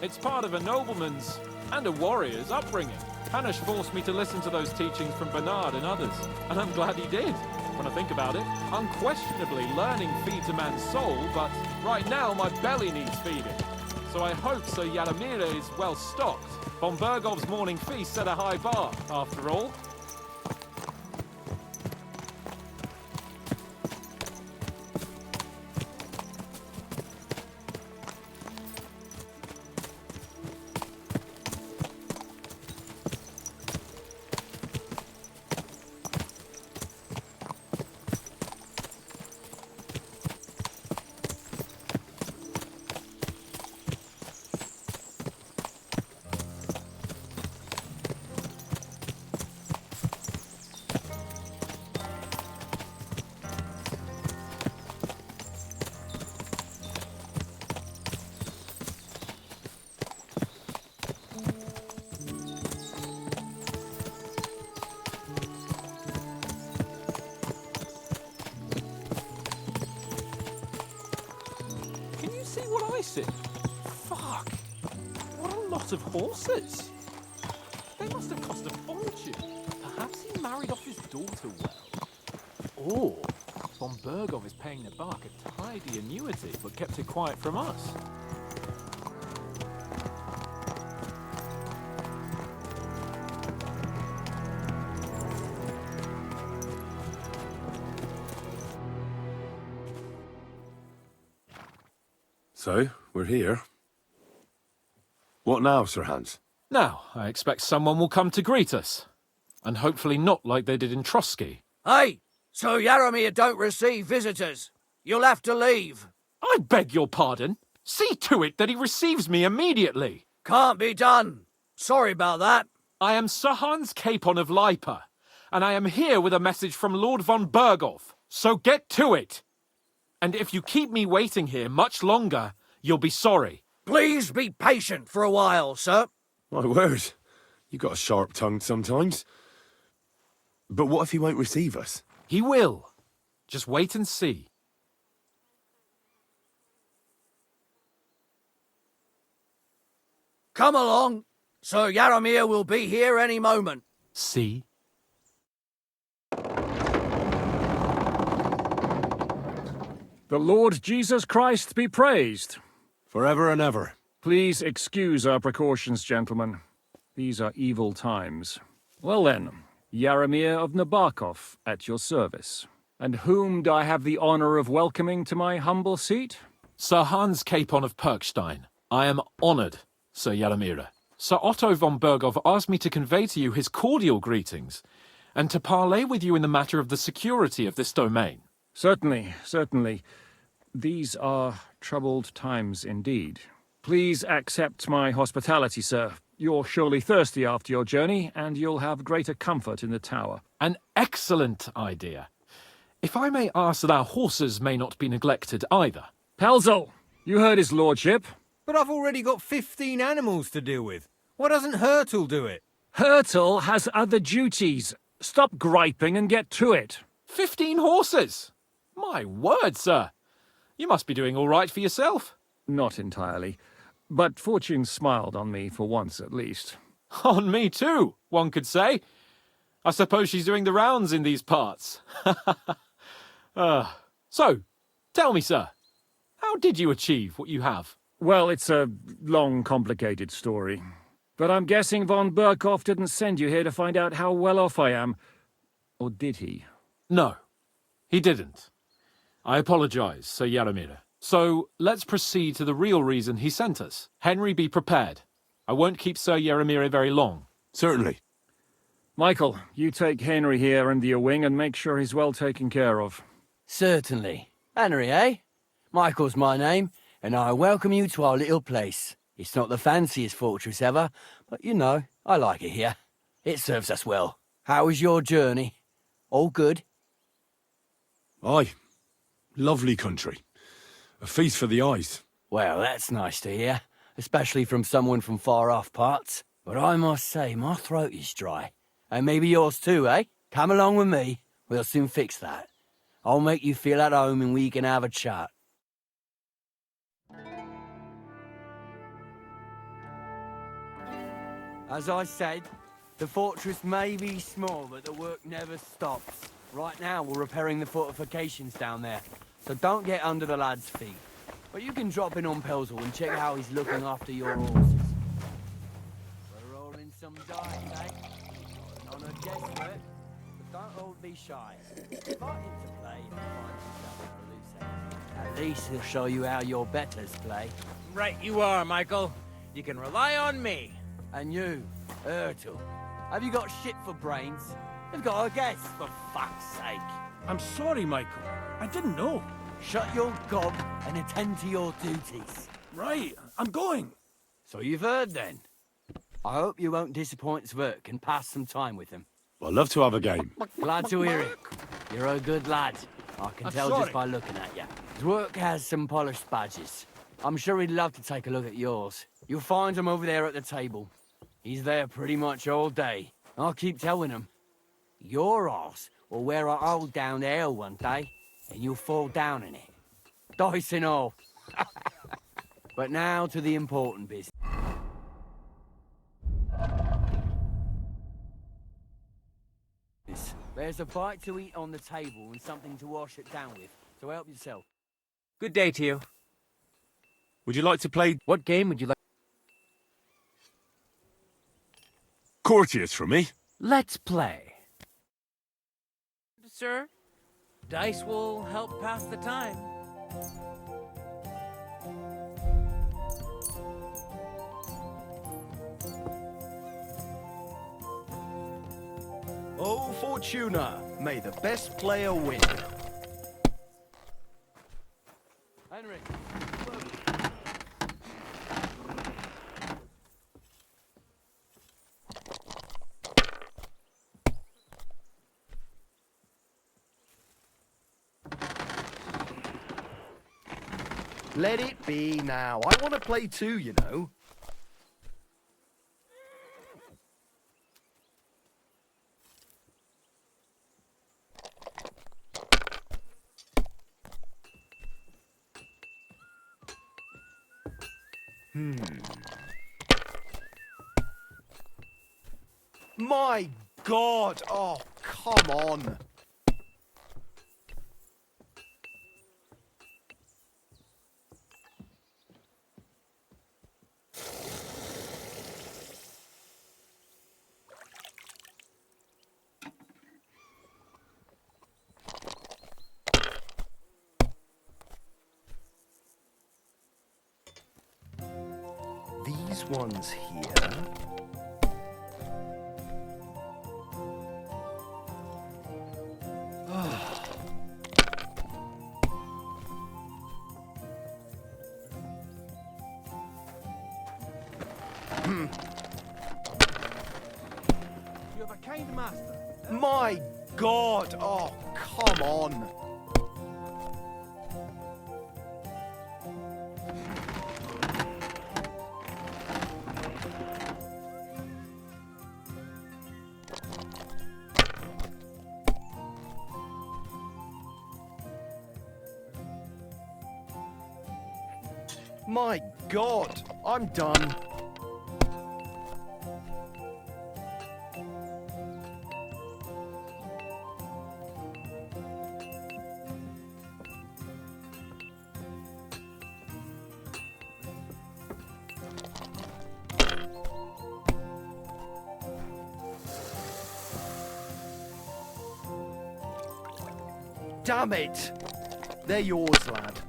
It's part of a nobleman's and a warrior's upbringing. Hanush forced me to listen to those teachings from Bernard and others, and I'm glad he did. When I think about it, unquestionably learning feeds a man's soul, but right now my belly needs feeding. So I hope Sir Yaromir is well stocked. Von Bergov's morning feast set a high bar, after all. Fuck! What a lot of horses! They must have cost a fortune. Perhaps he married off his daughter well. Or Von Bergov is paying the bark a tidy annuity, but kept it quiet from us. So, we're here. What now, Sir Hans? Now, I expect someone will come to greet us. And hopefully not like they did in Trosky. Hey! So Yaromir don't receive visitors. You'll have to leave. I beg your pardon. See to it that he receives me immediately. Can't be done. Sorry about that. I am Sir Hans Capon of Lipa, and I am here with a message from Lord von Bergov. So get to it. And if you keep me waiting here much longer, you'll be sorry. Please be patient for a while, sir. My word. You got a sharp tongue sometimes. But what if he won't receive us? He will. Just wait and see. Come along. Sir Yaromir will be here any moment. See? The Lord Jesus Christ be praised. Forever and ever. Please excuse our precautions, gentlemen. These are evil times. Well then, Yaromir of Nabokov at your service. And whom do I have the honor of welcoming to my humble seat? Sir Hans Capon of Perkstein. I am honored, Sir Yaromir. Sir Otto von Bergov asked me to convey to you his cordial greetings, and to parley with you in the matter of the security of this domain. Certainly, certainly. These are troubled times indeed. Please accept my hospitality, sir. You're surely thirsty after your journey, and you'll have greater comfort in the tower. An excellent idea. If I may ask that our horses may not be neglected either. Pelzel, you heard his lordship. But I've already got 15 animals to deal with. Why doesn't Yhardyll do it? Yhardyll has other duties. Stop griping and get to it. 15 horses? My word, sir. You must be doing all right for yourself. Not entirely. But fortune smiled on me for once at least. On me too, one could say. I suppose she's doing the rounds in these parts. So, tell me, sir, how did you achieve what you have? Well, it's a long, complicated story. But I'm guessing von Bergov didn't send you here to find out how well off I am. Or did he? No, he didn't. I apologize, Sir Yaromir. So, let's proceed to the real reason he sent us. Henry, be prepared. I won't keep Sir Yaromir very long. Certainly. Michael, you take Henry here under your wing and make sure he's well taken care of. Certainly. Henry, eh? Michael's my name, and I welcome you to our little place. It's not the fanciest fortress ever, but you know, I like it here. It serves us well. How was your journey? All good? Aye. Lovely country. A feast for the eyes. Well, that's nice to hear, especially from someone from far-off parts. But I must say, my throat is dry. And maybe yours too, eh? Come along with me. We'll soon fix that. I'll make you feel at home and we can have a chat. As I said, the fortress may be small, but the work never stops. Right now, we're repairing the fortifications down there, so don't get under the lad's feet. But you can drop in on Pelzel and check how he's looking after your horses. We're rolling some dice, eh? On a guesswork, but don't all be shy. Invite him to play if you find yourself in a loose end. At least he'll show you how your betters play. Right you are, Michael. You can rely on me. And you, Yhardyll, have you got shit for brains? You've got a guess, for fuck's sake. I'm sorry, Michael. I didn't know. Shut your gob and attend to your duties. Right, I'm going. So you've heard then. I hope you won't disappoint Zwerk and pass some time with him. I'd love to have a game. Glad to hear it. You're a good lad. I can tell just by looking at you. Zwerk has some polished badges. I'm sure he'd love to take a look at yours. You'll find him over there at the table. He's there pretty much all day. I'll keep telling him. Your arse will wear a hole down the hill one day, and you'll fall down in it. Dice and all. But now to the important business. There's a bite to eat on the table and something to wash it down with, so help yourself. Good day to you. Would you like to play What game would you like? Courtiers for me? Let's play. Sir, dice will help pass the time. Oh, Fortuna, may the best player win. Henry. Let it be now. I want to play too, you know. My God! Oh, come on! These ones here. You have a kind master. My God! Oh, come on! My God! I'm done. Damn it! They're yours, lad.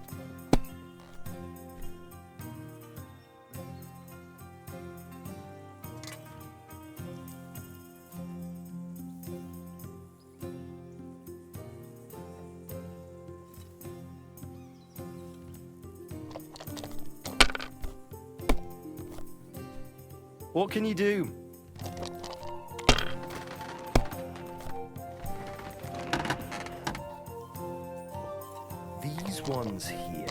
What can you do? These ones here.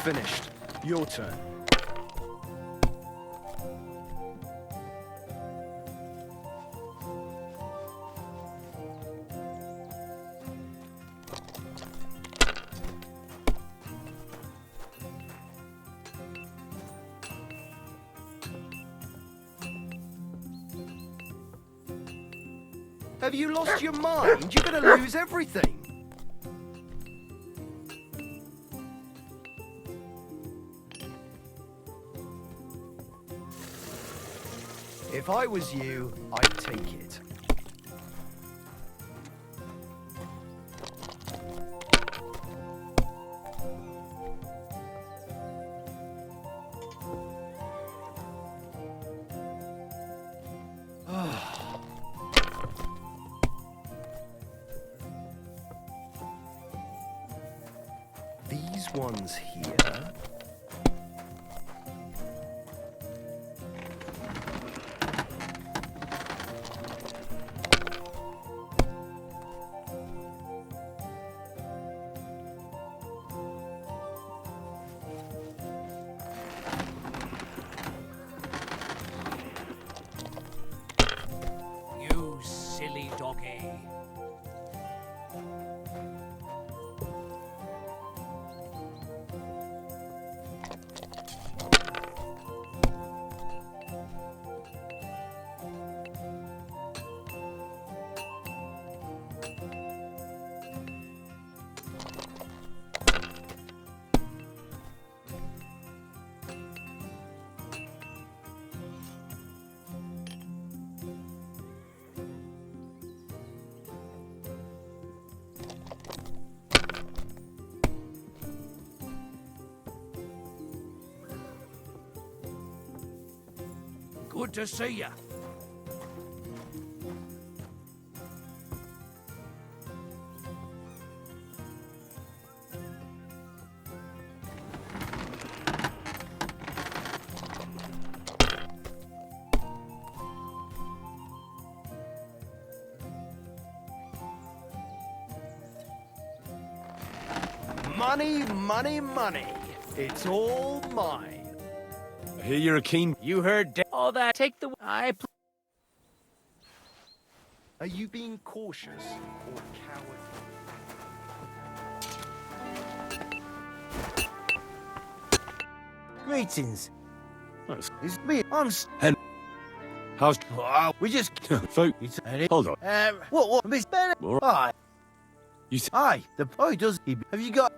finished. Your turn. Have you lost your mind? You're gonna lose everything. If I was you, I'd take it. These ones here. You silly doggy. Good to see ya. Money, money, money. It's all mine. I hear you're a keen... You heard all that. Take the... Are you being cautious or cowardly? Greetings. Nice. It's me. I'm... How's... we just... Folk, hold on. What, Miss Bennett? All Aye. You s- Aye, the boy does... Have you got...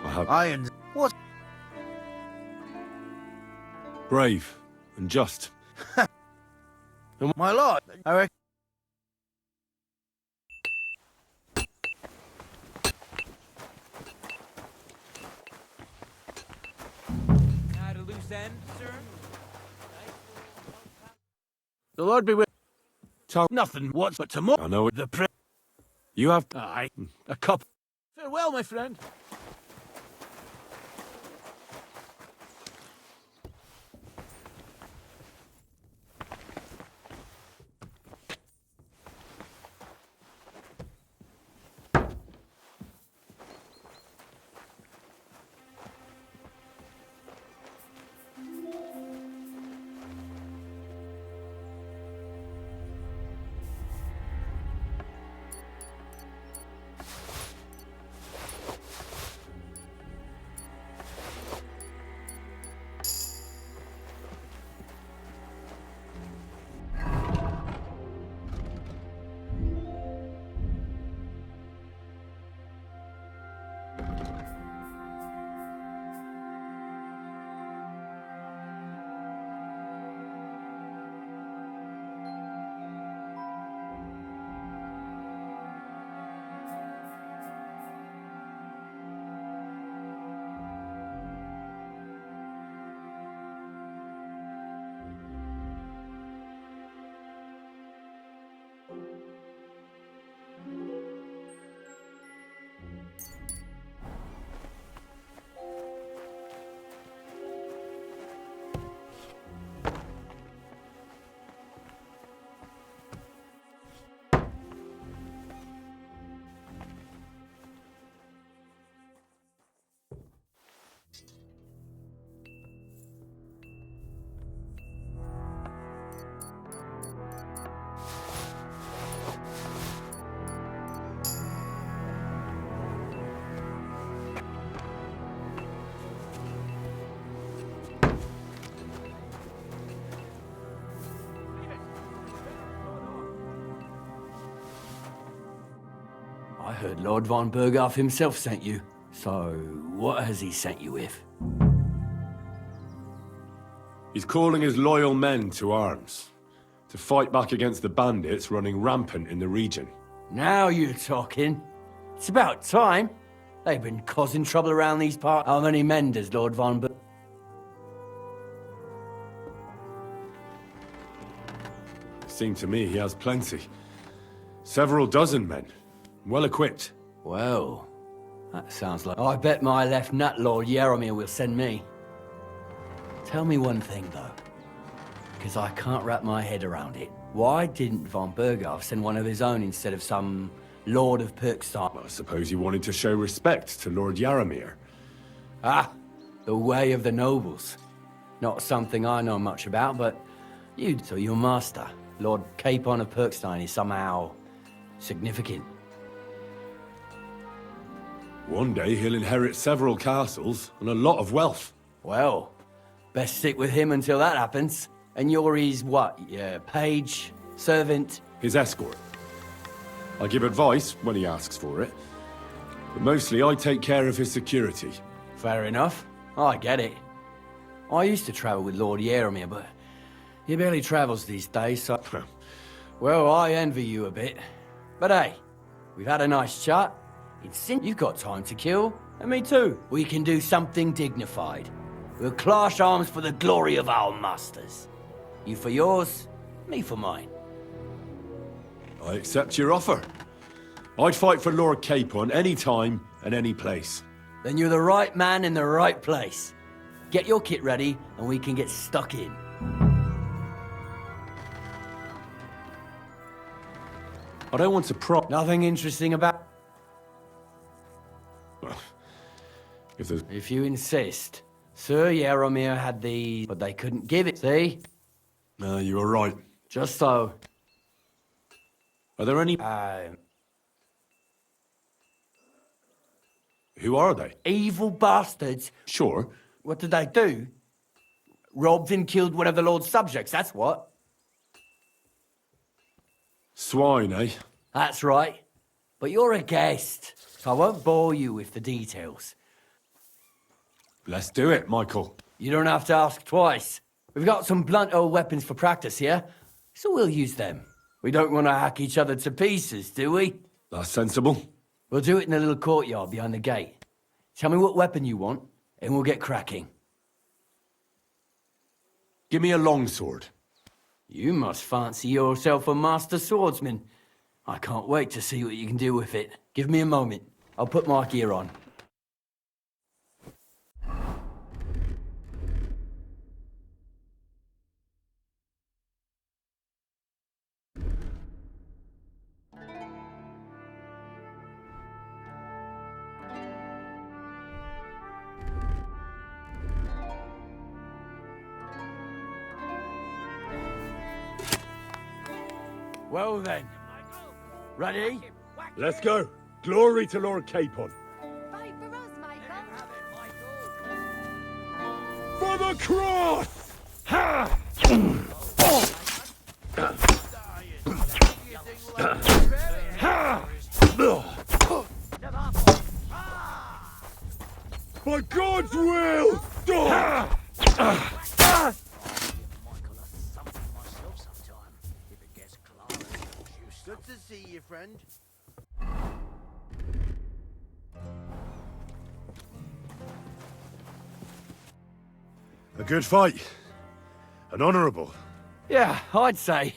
I have... irons? What? Brave and just. My lord, I reckon... At a loose end, sir? The Lord be with... Nothing what's but tomorrow. I know it. The pre... You have... Aye, a cup. Farewell, my friend. Heard Lord von Berghoff himself sent you. So, what has he sent you with? He's calling his loyal men to arms, to fight back against the bandits running rampant in the region. Now you're talking. It's about time. They've been causing trouble around these parts. How many men does Lord von Berghoff? Seemed to me he has plenty. Several dozen men, well equipped. Well, that sounds like... I bet my left nut Lord Yaromir will send me. Tell me one thing, though, because I can't wrap my head around it. Why didn't von Berghoff send one of his own instead of some Lord of Perkstein? I suppose he wanted to show respect to Lord Yaromir. Ah, the way of the nobles. Not something I know much about, but you, so your master, Lord Capon of Perkstein, is somehow significant. One day he'll inherit several castles and a lot of wealth. Well, best stick with him until that happens. And you're his what? Yeah, page, servant? His escort. I give advice when he asks for it, but mostly I take care of his security. Fair enough. I get it. I used to travel with Lord Yaromir, but he barely travels these days, so... Well, I envy you a bit. But hey, we've had a nice chat. It's since you've got time to kill, and me too. We can do something dignified. We'll clash arms for the glory of our masters. You for yours, me for mine. I accept your offer. I'd fight for Lord Capon any time and any place. Then you're the right man in the right place. Get your kit ready, and we can get stuck in. I don't want to Nothing interesting about... If you insist. Sir Yaromir had these, but they couldn't give it, see? No, you were right. Just so. Are there any... Who are they? Evil bastards. Sure. What did they do? Robbed and killed one of the Lord's subjects, that's what. Swine, eh? That's right. But you're a guest, so I won't bore you with the details. Let's do it, Michael. You don't have to ask twice. We've got some blunt old weapons for practice here, so we'll use them. We don't want to hack each other to pieces, do we? That's sensible. We'll do it in a little courtyard behind the gate. Tell me what weapon you want, and we'll get cracking. Give me a longsword. You must fancy yourself a master swordsman. I can't wait to see what you can do with it. Give me a moment. I'll put my gear on. Well then, ready? Let's go. Glory to Lord Capon. Fight for us, Michael. For the cross! Ha! By God's will! Good to see you, friend. A good fight. An honourable. Yeah, I'd say.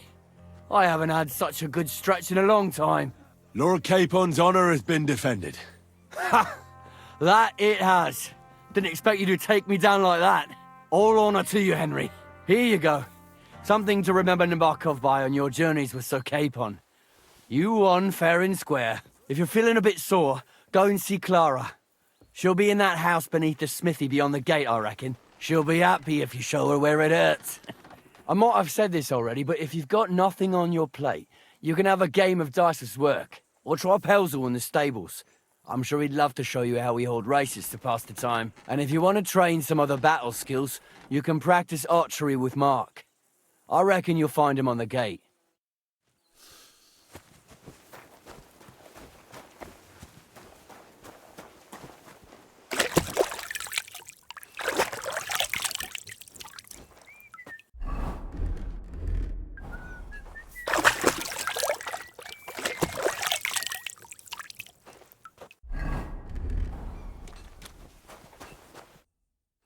I haven't had such a good stretch in a long time. Lord Capon's honour has been defended. Ha! That it has. Didn't expect you to take me down like that. All honour to you, Henry. Here you go. Something to remember Nabokov by on your journeys with Sir Capon. You won fair and square. If you're feeling a bit sore, go and see Clara. She'll be in that house beneath the smithy beyond the gate, I reckon. She'll be happy if you show her where it hurts. I might have said this already, but if you've got nothing on your plate, you can have a game of dice's work. Or try Pelzel in the stables. I'm sure he'd love to show you how we hold races to pass the time. And if you want to train some other battle skills, you can practice archery with Mark. I reckon you'll find him on the gate.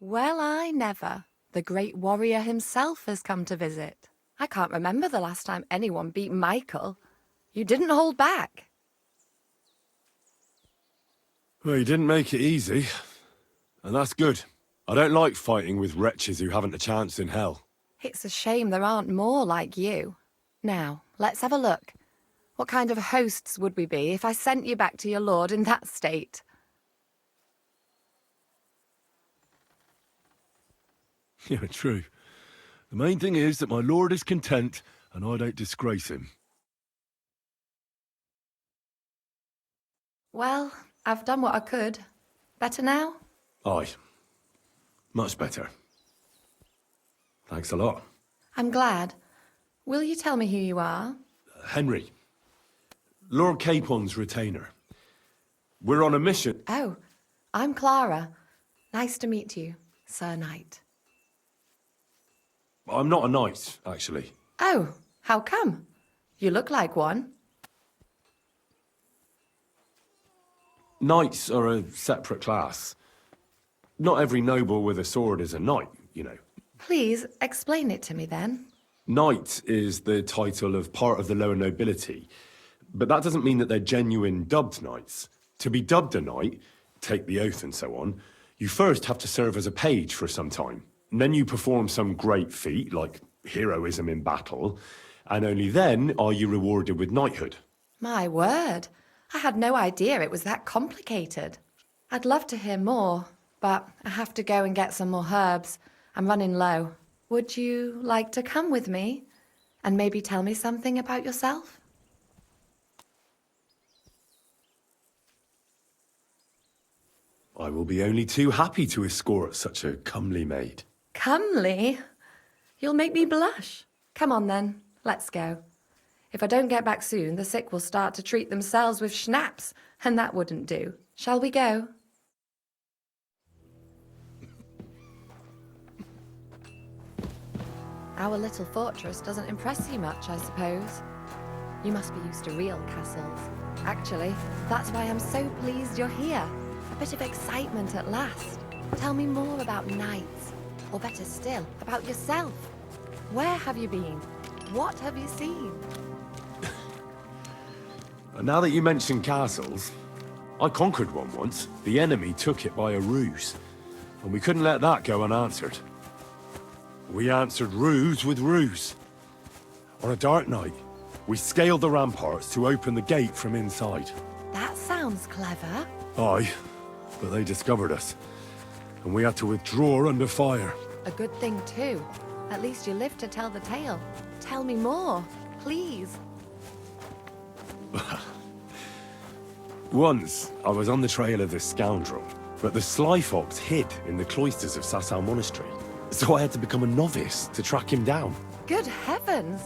Well, I never. The great warrior himself has come to visit. I can't remember the last time anyone beat Michael. You didn't hold back. Well, you didn't make it easy. And that's good. I don't like fighting with wretches who haven't a chance in hell. It's a shame there aren't more like you. Now, let's have a look. What kind of hosts would we be if I sent you back to your lord in that state? Yeah, true. The main thing is that my lord is content, and I don't disgrace him. Well, I've done what I could. Better now? Aye. Much better. Thanks a lot. I'm glad. Will you tell me who you are? Henry. Lord Capon's retainer. We're on a mission. Oh, I'm Clara. Nice to meet you, Sir Knight. I'm not a knight, actually. Oh, how come? You look like one. Knights are a separate class. Not every noble with a sword is a knight, you know. Please explain it to me then. Knight is the title of part of the lower nobility, but that doesn't mean that they're genuine dubbed knights. To be dubbed a knight, take the oath and so on, you first have to serve as a page for some time. And then you perform some great feat, like heroism in battle, and only then are you rewarded with knighthood. My word, I had no idea it was that complicated. I'd love to hear more, but I have to go and get some more herbs. I'm running low. Would you like to come with me and maybe tell me something about yourself? I will be only too happy to escort such a comely maid. Comely? You'll make me blush. Come on then, let's go. If I don't get back soon, the sick will start to treat themselves with schnapps, and that wouldn't do. Shall we go? Our little fortress doesn't impress you much, I suppose. You must be used to real castles. Actually, that's why I'm so pleased you're here. A bit of excitement at last. Tell me more about knights, or better still, about yourself. Where have you been? What have you seen? Now that you mention castles, I conquered one once. The enemy took it by a ruse, and we couldn't let that go unanswered. We answered ruse with ruse. On a dark night, we scaled the ramparts to open the gate from inside. That sounds clever. Aye, but they discovered us, and we had to withdraw under fire. A good thing too. At least you lived to tell the tale. Tell me more, please. Once, I was on the trail of this scoundrel, but the sly fox hid in the cloisters of Sasau Monastery. So I had to become a novice to track him down. Good heavens!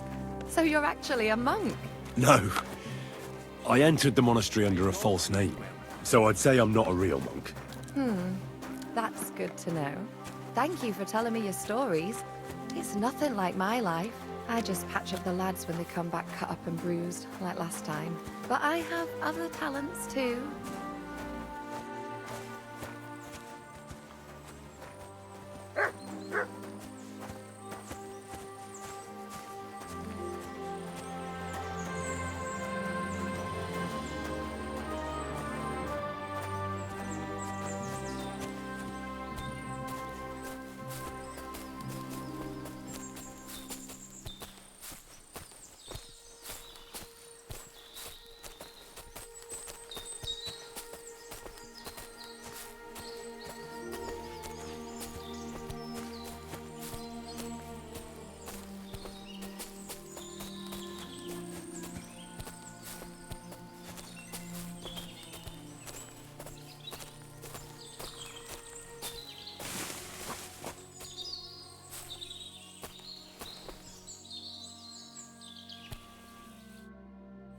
So you're actually a monk? No. I entered the monastery under a false name, so I'd say I'm not a real monk. That's good to know. Thank you for telling me your stories. It's nothing like my life. I just patch up the lads when they come back cut up and bruised, like last time. But I have other talents too.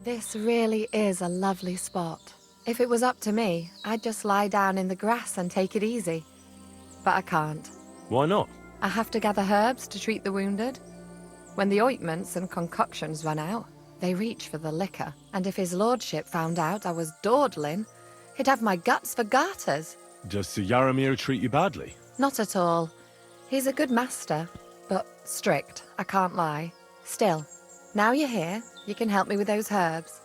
This really is a lovely spot. If it was up to me, I'd just lie down in the grass and take it easy. But I can't. Why not? I have to gather herbs to treat the wounded. When the ointments and concoctions run out, they reach for the liquor. And if his lordship found out I was dawdling, he'd have my guts for garters. Does Sir Yaramir treat you badly? Not at all. He's a good master, but strict, I can't lie. Still, now you're here, you can help me with those herbs.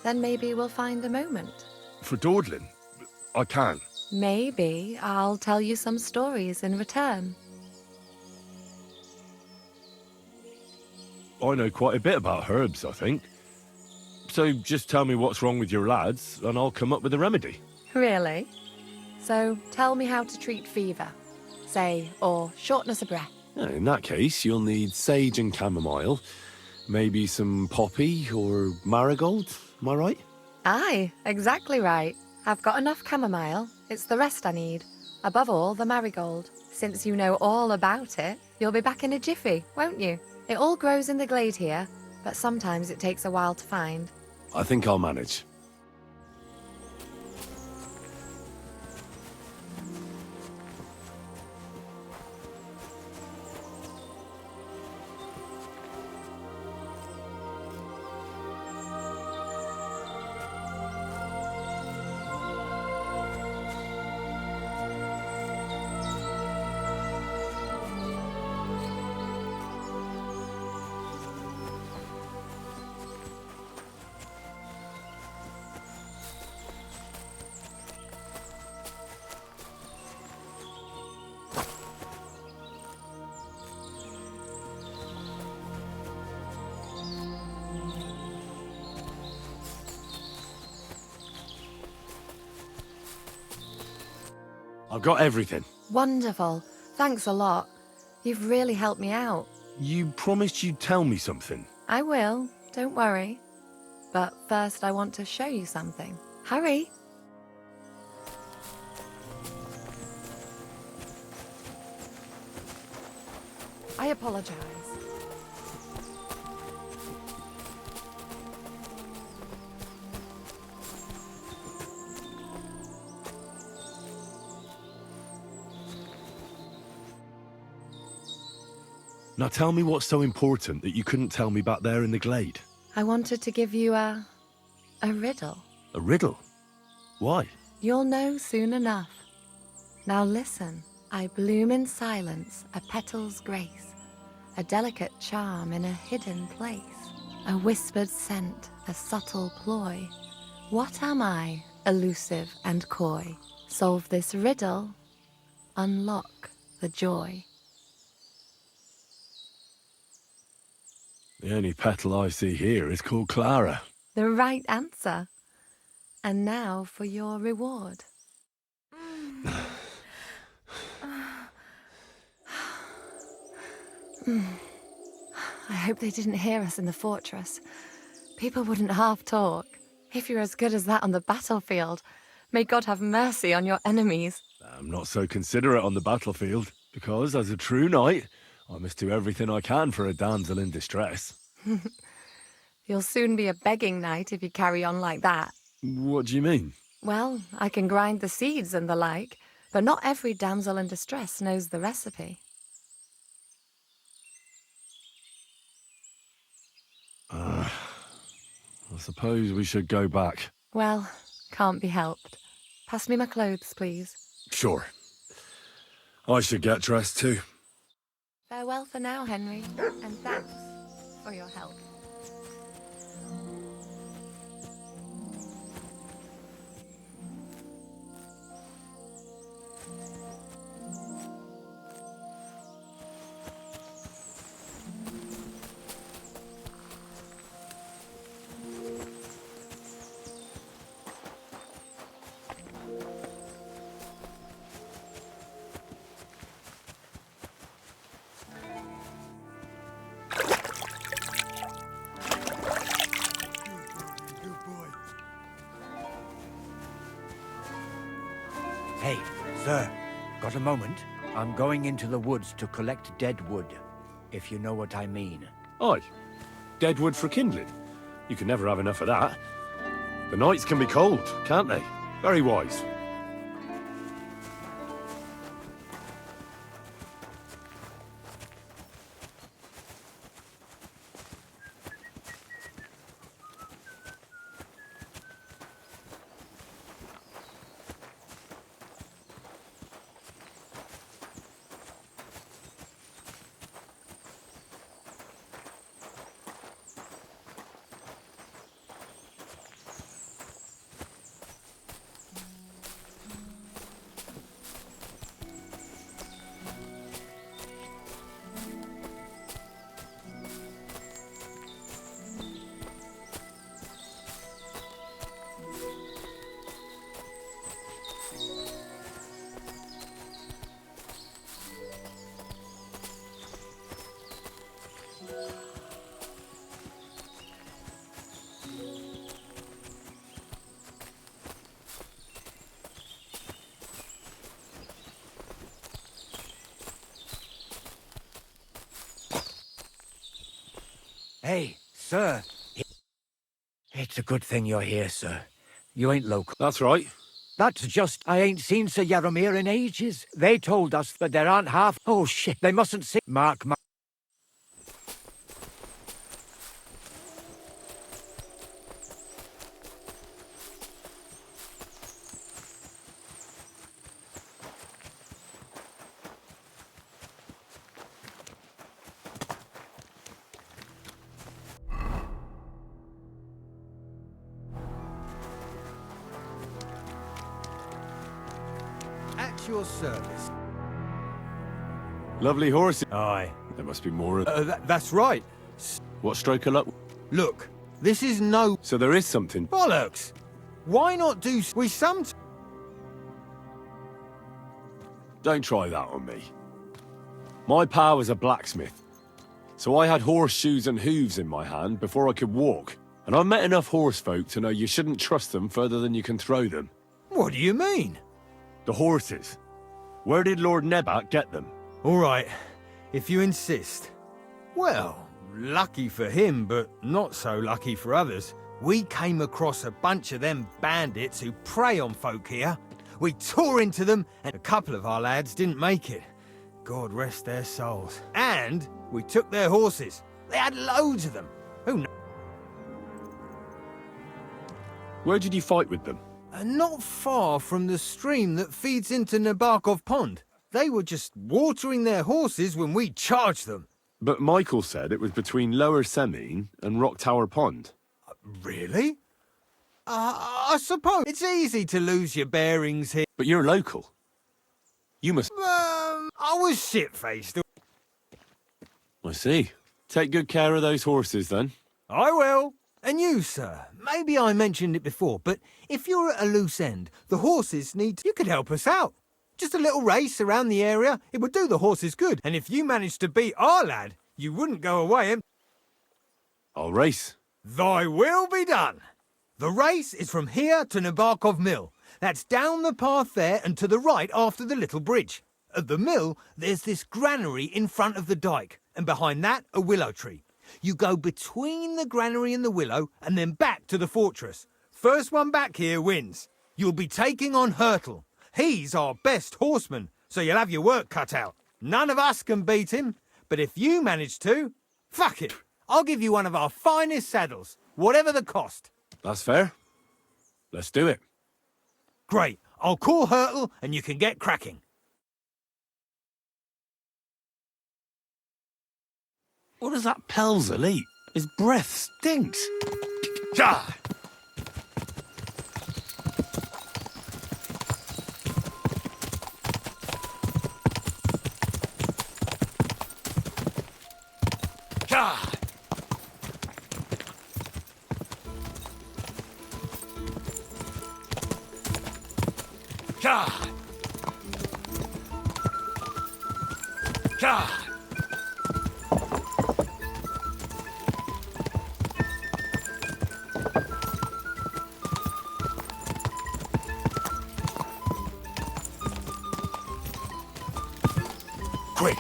Then maybe we'll find a moment. For dawdling? I can. Maybe I'll tell you some stories in return. I know quite a bit about herbs, I think. So just tell me what's wrong with your lads, and I'll come up with a remedy. Really? So tell me how to treat fever, say, or shortness of breath. In that case, you'll need sage and chamomile, maybe some poppy or marigold, am I right? Aye, exactly right. I've got enough chamomile. It's the rest I need. Above all, the marigold. Since you know all about it, you'll be back in a jiffy, won't you? It all grows in the glade here, but sometimes it takes a while to find. I think I'll manage. I've got everything. Wonderful. Thanks a lot. You've really helped me out. You promised you'd tell me something. I will, don't worry. But first I want to show you something. Hurry! I apologize. Now tell me what's so important that you couldn't tell me back there in the glade. I wanted to give you a riddle. A riddle? Why? You'll know soon enough. Now listen. I bloom in silence, a petal's grace, a delicate charm in a hidden place, a whispered scent, a subtle ploy. What am I, elusive and coy? Solve this riddle, unlock the joy. The only petal I see here is called Clara. The right answer. And now for your reward. I hope they didn't hear us in the fortress. People wouldn't half talk. If you're as good as that on the battlefield, may God have mercy on your enemies. I'm not so considerate on the battlefield, because as a true knight, I must do everything I can for a damsel in distress. You'll soon be a begging knight if you carry on like that. What do you mean? Well, I can grind the seeds and the like, but not every damsel in distress knows the recipe. I suppose we should go back. Well, can't be helped. Pass me my clothes, please. Sure. I should get dressed too. Farewell for now, Henry, and thanks for your help. Hey, sir, got a moment? I'm going into the woods to collect dead wood, if you know what I mean. Aye. Dead wood for kindling. You can never have enough of that. The nights can be cold, can't they? Very wise. Hey, sir. It's a good thing you're here, sir. You ain't local. That's right. That's just, I ain't seen Sir Yaromir in ages. They told us that there aren't half. Oh shit, they mustn't see. Mark. At your service. Lovely horses. Aye. There must be more. That's right. What stroke of luck? Look, this is no... So there is something. Bollocks! Why not do... We some... Don't try that on me. My pa was a blacksmith, so I had horseshoes and hooves in my hand before I could walk. And I've met enough horse folk to know you shouldn't trust them further than you can throw them. What do you mean? The horses. Where did Lord Nebat get them? All right, if you insist. Well, lucky for him, but not so lucky for others. We came across a bunch of them bandits who prey on folk here. We tore into them, and a couple of our lads didn't make it. God rest their souls. And we took their horses. They had loads of them. Who knows? Where did you fight with them? Not far from the stream that feeds into Nabokov Pond. They were just watering their horses when we charged them. But Michael said it was between Lower Semine and Rock Tower Pond. Really? I suppose it's easy to lose your bearings here. But you're local. You must... I was shit-faced. I see. Take good care of those horses, then. I will. And you, sir. Maybe I mentioned it before, but if you're at a loose end, the horses need... You could help us out. Just a little race around the area. It would do the horses good. And if you managed to beat our lad, you wouldn't go away and... I'll race. Thy will be done. The race is from here to Nabokov Mill. That's down the path there and to the right after the little bridge. At the mill, there's this granary in front of the dike, and behind that, a willow tree. You go between the granary and the willow, and then back to the fortress. First one back here wins. You'll be taking on Yhardyll. He's our best horseman, so you'll have your work cut out. None of us can beat him, but if you manage to, fuck it. I'll give you one of our finest saddles, whatever the cost. That's fair. Let's do it. Great. I'll call Yhardyll and you can get cracking. What does that Pelzel eat? His breath stinks. Ja! Ja! Ja! Ja! Quick!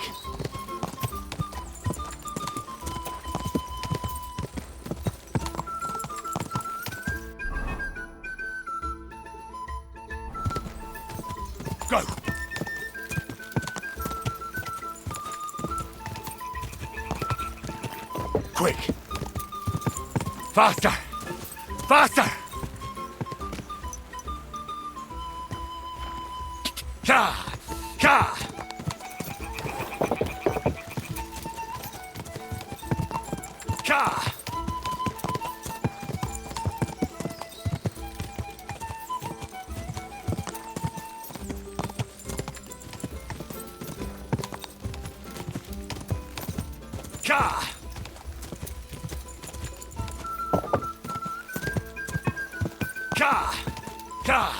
Go! Quick! Faster! Faster! Ja! Ja! Ja! Ja! Ja! Ja!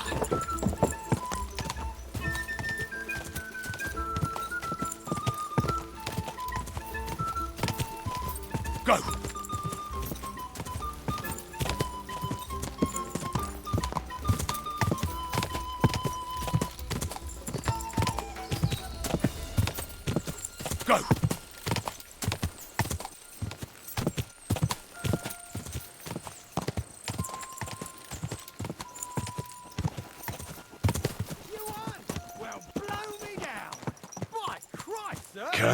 Go! Go!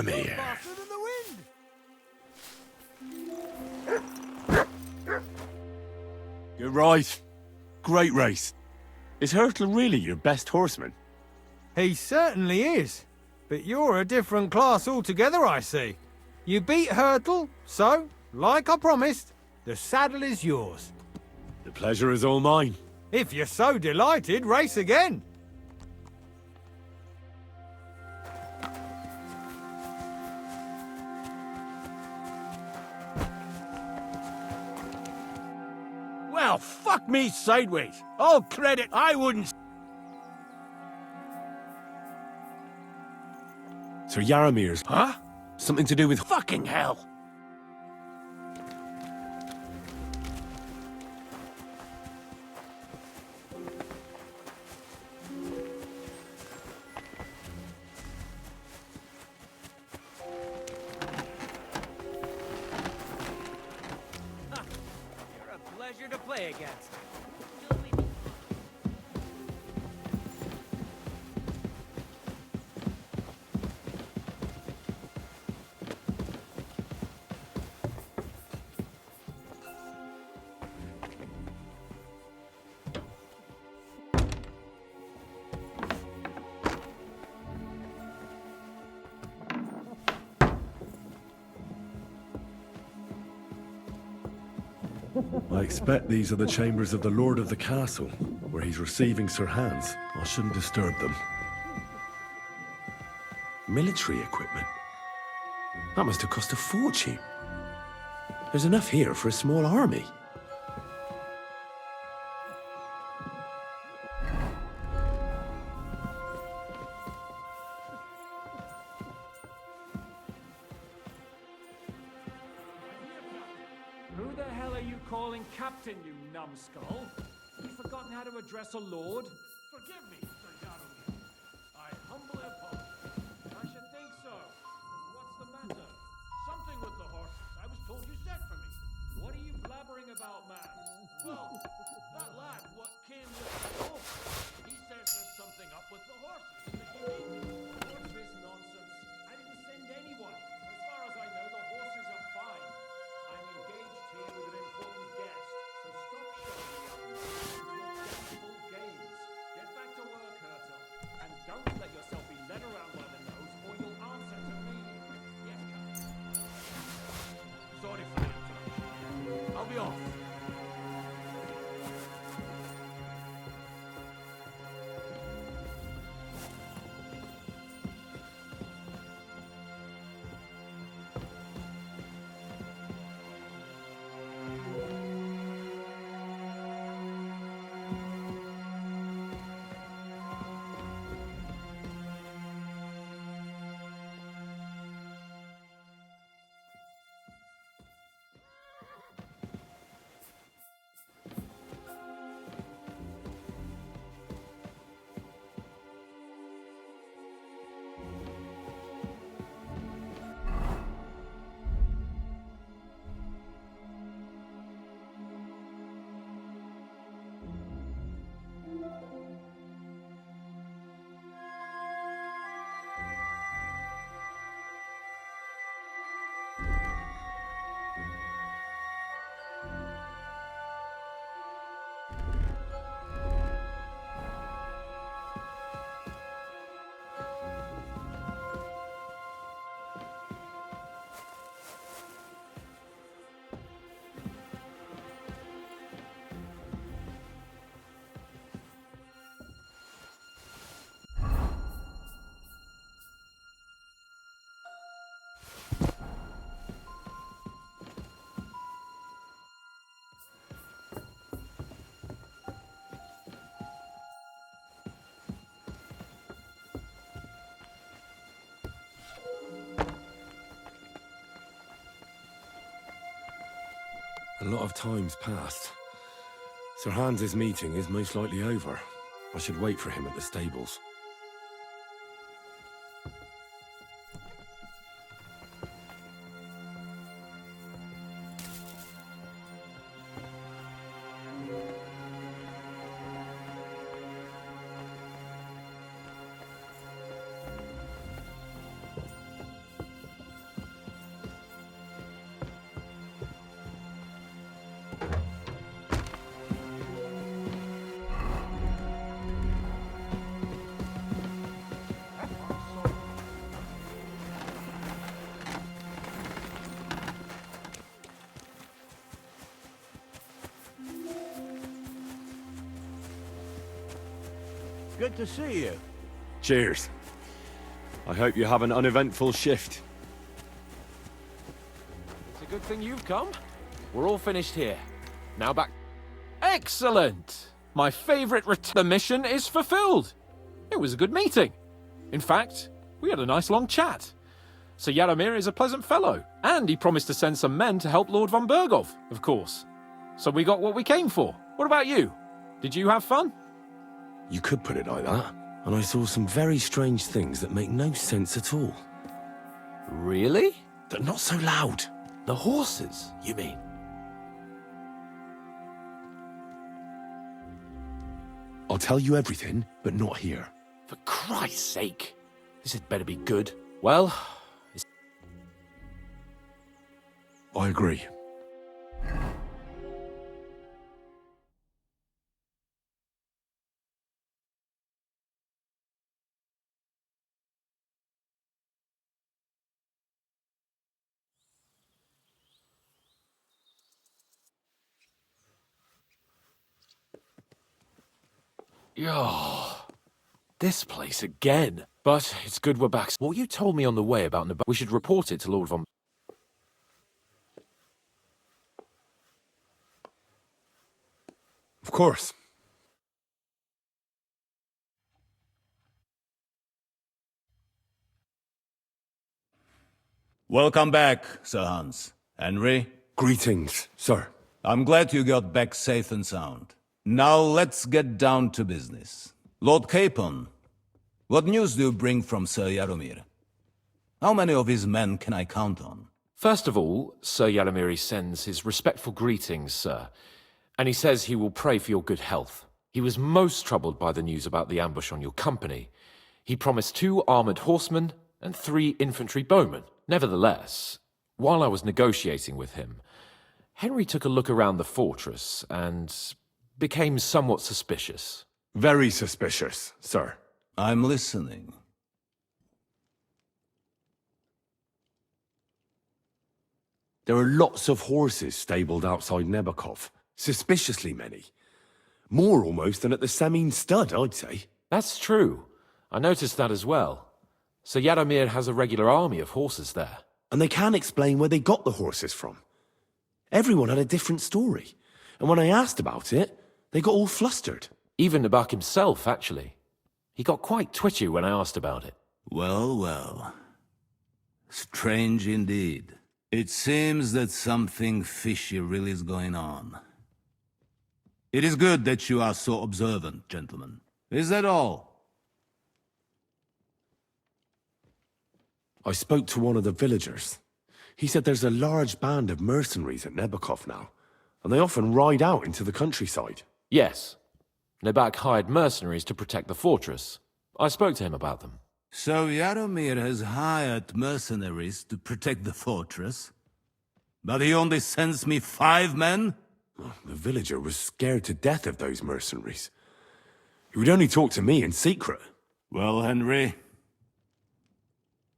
Yaramir. Faster than the wind. You're right. Great race. Is Yhardyll really your best horseman? He certainly is. But you're a different class altogether, I see. You beat Yhardyll, so, like I promised, the saddle is yours. The pleasure is all mine. If you're so delighted, race again. Well, fuck me sideways. All credit, I wouldn't... Sir Yaramir's... Huh? Something to do with... Fucking hell. You're a pleasure to play against. I expect these are the chambers of the Lord of the Castle, where he's receiving Sir Hans. I shouldn't disturb them. Military equipment? That must have cost a fortune. There's enough here for a small army. Who the hell are you calling captain, you numbskull? You've forgotten how to address a lord? Forgive me, Sir Jaromir. I humbly apologize. I should think so. What's the matter? Something with the horses. I was told you sent for me. What are you blabbering about, man? Well, that lad what came with the dog, he says there's something up with the horses. What's this nonsense? I didn't send anyone. As far as I know, the horses are fine. I'm engaged here with an important guest, so stop showing me up your damnable games. Get back to work, Yhardyll. And don't let yourself be led around by the nose, or you'll answer to me. Yes, Captain. Sorry for the interruption. I'll be off. A lot of time's passed. Sir Hans's meeting is most likely over. I should wait for him at the stables. Good to see you. Cheers. I hope you have an uneventful shift. It's a good thing you've come. We're all finished here. Now back. Excellent! My favourite the mission is fulfilled. It was a good meeting. In fact, we had a nice long chat. Sir Yaromir is a pleasant fellow, and he promised to send some men to help Lord von Berghoff, of course. So we got what we came for. What about you? Did you have fun? You could put it like that. And I saw some very strange things that make no sense at all. Really? They're not so loud. The horses, you mean? I'll tell you everything, but not here. For Christ's sake. This had better be good. Well, I agree. this place again. But it's good we're back. What you told me on the way about we should report it to Lord von... Of course. Welcome back, Sir Hans. Henry? Greetings, sir. I'm glad you got back safe and sound. Now let's get down to business. Lord Capon, what news do you bring from Sir Yaromir? How many of his men can I count on? First of all, Sir Yaromir sends his respectful greetings, sir. And he says he will pray for your good health. He was most troubled by the news about the ambush on your company. He promised 2 armoured horsemen and 3 infantry bowmen. Nevertheless, while I was negotiating with him, Henry took a look around the fortress and became somewhat suspicious. Very suspicious, sir. I'm listening. There are lots of horses stabled outside Nebakov. Suspiciously many. More almost than at the Semine stud, I'd say. That's true. I noticed that as well. Sir Yaromir has a regular army of horses there. And they can't explain where they got the horses from. Everyone had a different story. And when I asked about it, they got all flustered. Even Nabak himself, actually. He got quite twitchy when I asked about it. Well, well. Strange indeed. It seems that something fishy really is going on. It is good that you are so observant, gentlemen. Is that all? I spoke to one of the villagers. He said there's a large band of mercenaries at Nebakov now, and they often ride out into the countryside. Yes. Nebak hired mercenaries to protect the fortress. I spoke to him about them. So Yaromir has hired mercenaries to protect the fortress? But he only sends me 5 men? The villager was scared to death of those mercenaries. He would only talk to me in secret. Well, Henry,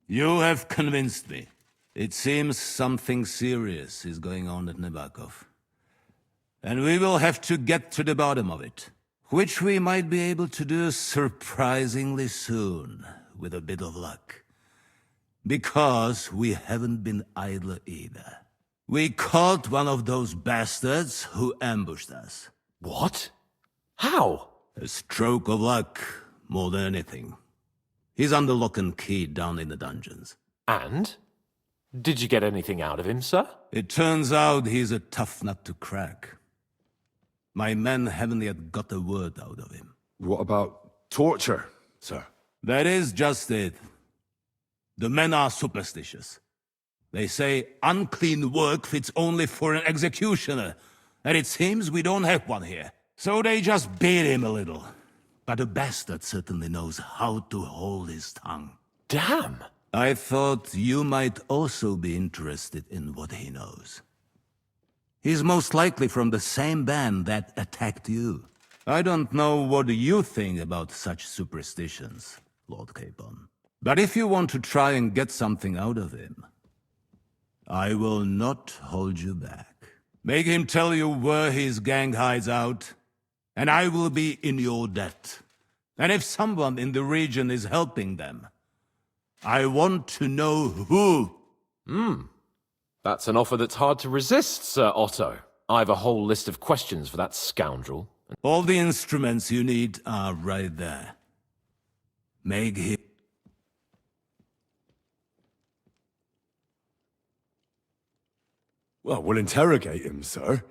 you have convinced me. It seems something serious is going on at Nebakov. And we will have to get to the bottom of it. Which we might be able to do surprisingly soon, with a bit of luck. Because we haven't been idle either. We caught one of those bastards who ambushed us. What? How? A stroke of luck, more than anything. He's under lock and key down in the dungeons. And? Did you get anything out of him, sir? It turns out he's a tough nut to crack. My men haven't yet got a word out of him. What about torture, sir? That is just it. The men are superstitious. They say unclean work fits only for an executioner, and it seems we don't have one here. So they just beat him a little. But the bastard certainly knows how to hold his tongue. Damn! I thought you might also be interested in what he knows. He's most likely from the same band that attacked you. I don't know what you think about such superstitions, Lord Capon. But if you want to try and get something out of him, I will not hold you back. Make him tell you where his gang hides out, and I will be in your debt. And if someone in the region is helping them, I want to know who. That's an offer that's hard to resist, Sir Otto. I've a whole list of questions for that scoundrel. All the instruments you need are right there. Make him... Well, we'll interrogate him, sir.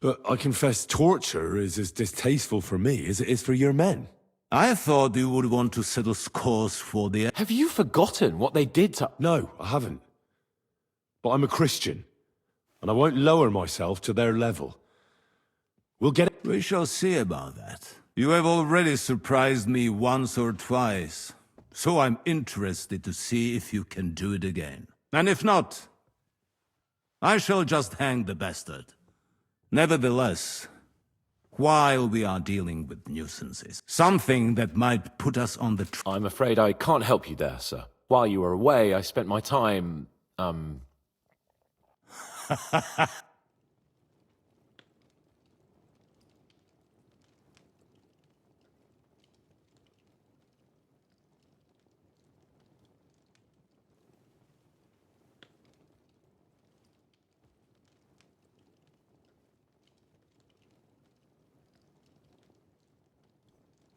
But I confess torture is as distasteful for me as it is for your men. I thought you would want to settle scores for the... Have you forgotten what they did to... No, I haven't. But I'm a Christian, and I won't lower myself to their level. We'll get it. We shall see about that. You have already surprised me once or twice, so I'm interested to see if you can do it again. And if not, I shall just hang the bastard. Nevertheless, while we are dealing with nuisances, something that might put us on the... I'm afraid I can't help you there, sir. While you were away, I spent my time,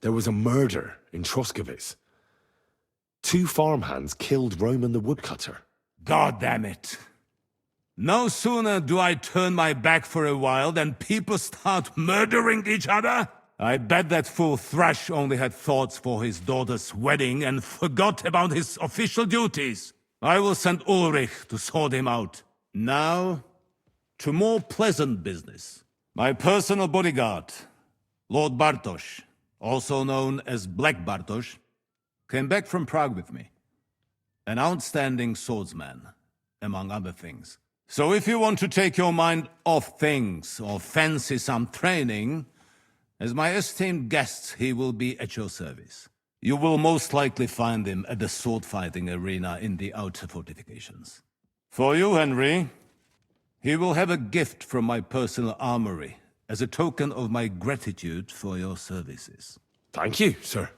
There was a murder in Trosky. 2 farmhands killed Roman the woodcutter. God damn it. No sooner do I turn my back for a while than people start murdering each other. I bet that fool Thrash only had thoughts for his daughter's wedding and forgot about his official duties. I will send Ulrich to sort him out. Now, to more pleasant business. My personal bodyguard, Lord Bartosz, also known as Black Bartosz, came back from Prague with me. An outstanding swordsman, among other things. So if you want to take your mind off things or fancy some training, as my esteemed guest, he will be at your service. You will most likely find him at the sword-fighting arena in the outer fortifications. For you, Henry, he will have a gift from my personal armory as a token of my gratitude for your services. Thank you, sir.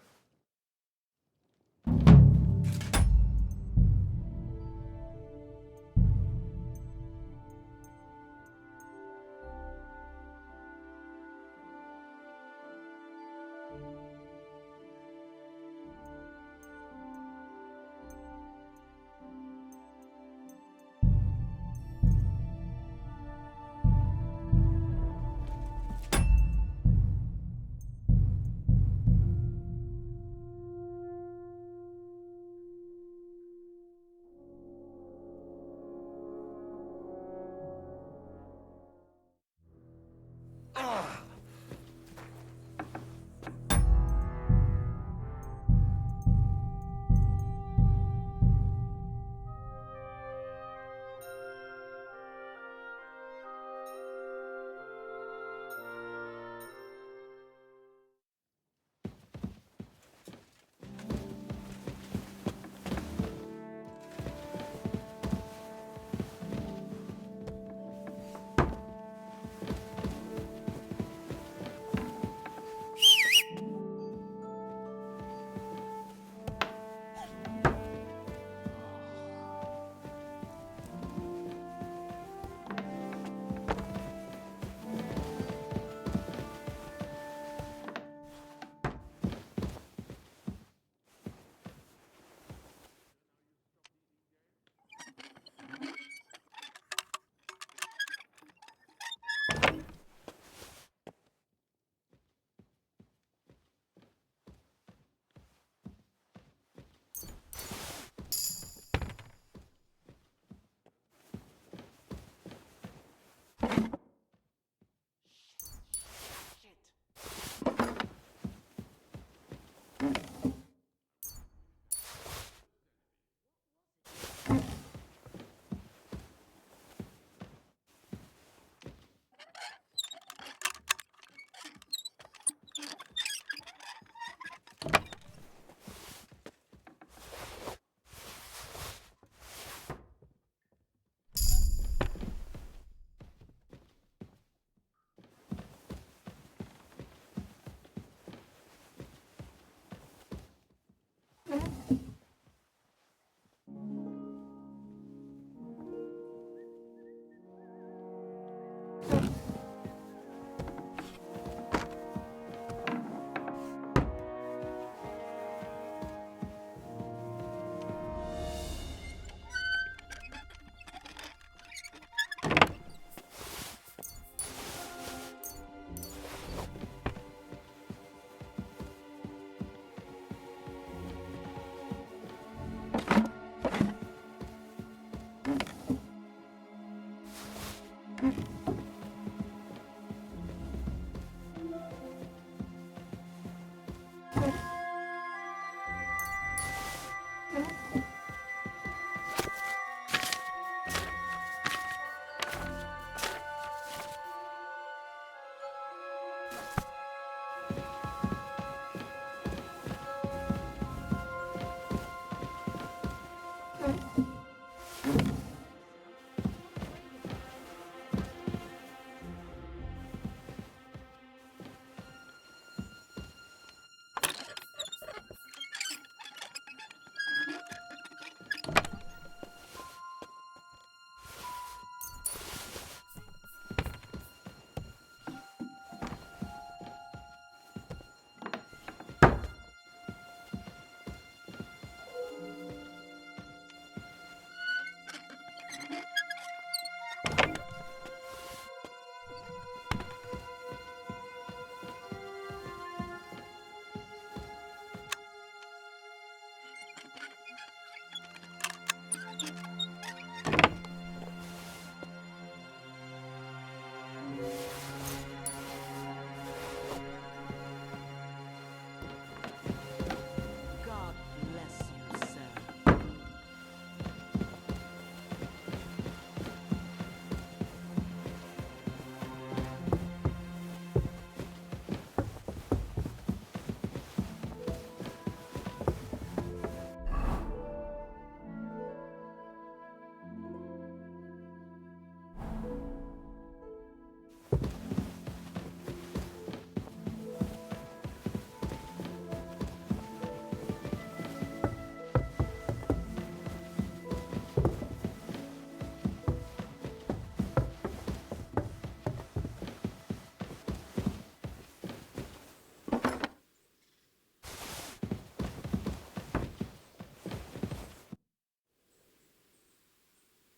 God bless you, sir.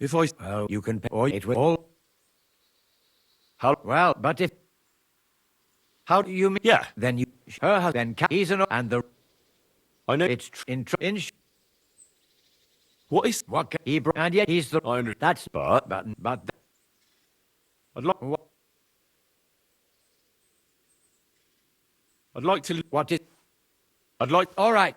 If I... Well, you can pay... Or it will all... How... Well, but if... How do you mean... Yeah. Then you... Her husband... He's an... And the... I know... It's... What is... What... He... And yet he's the... I understand. That's... But... I'd like... What... I'd like to... What is... I'd like... All right.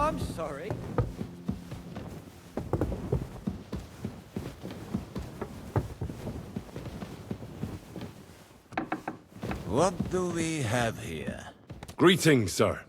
I'm sorry. What do we have here? Greetings, sir.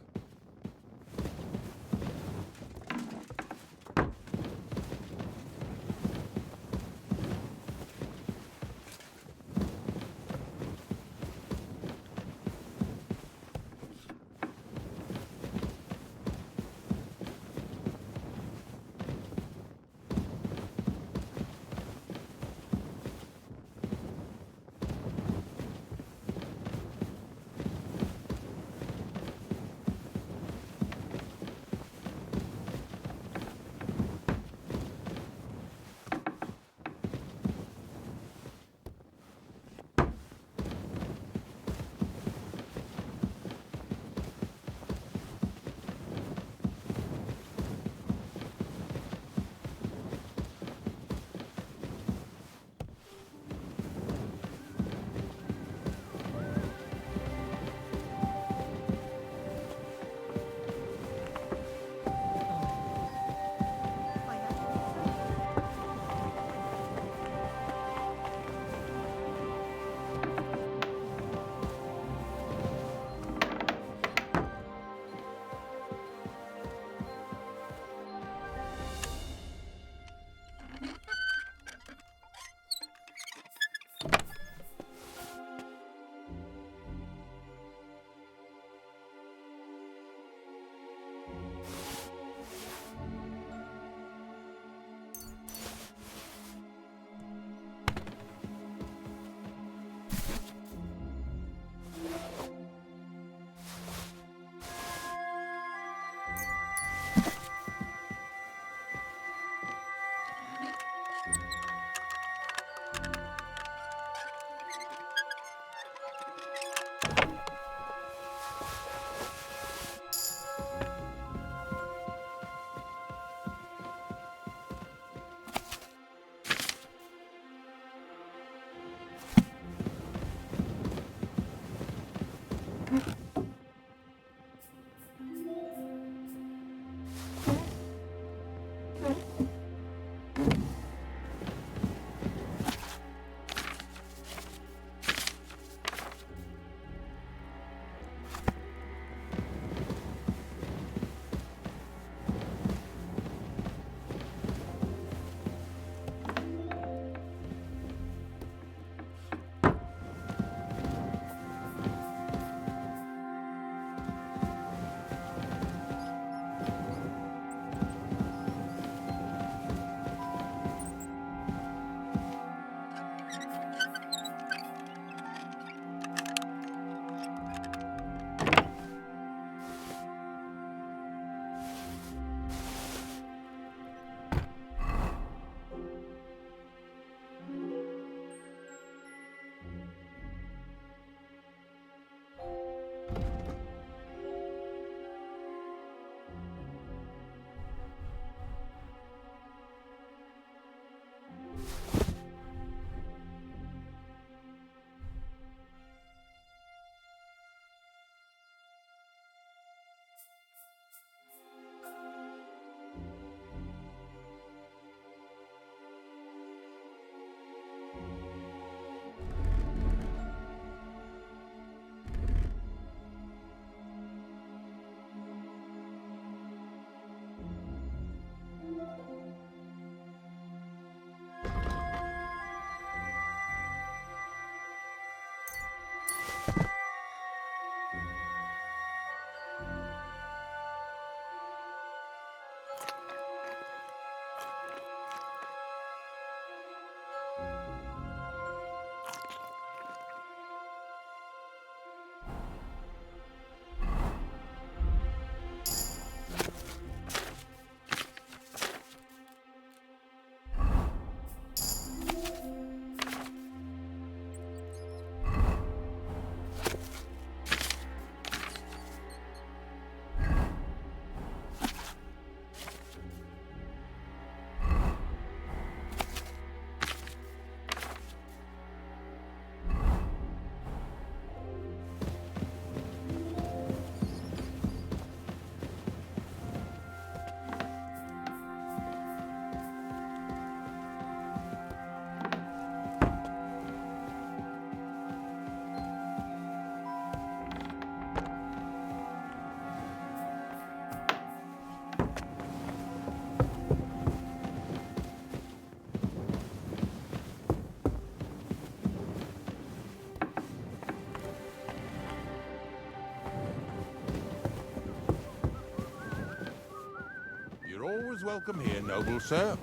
You're always welcome here, noble sir.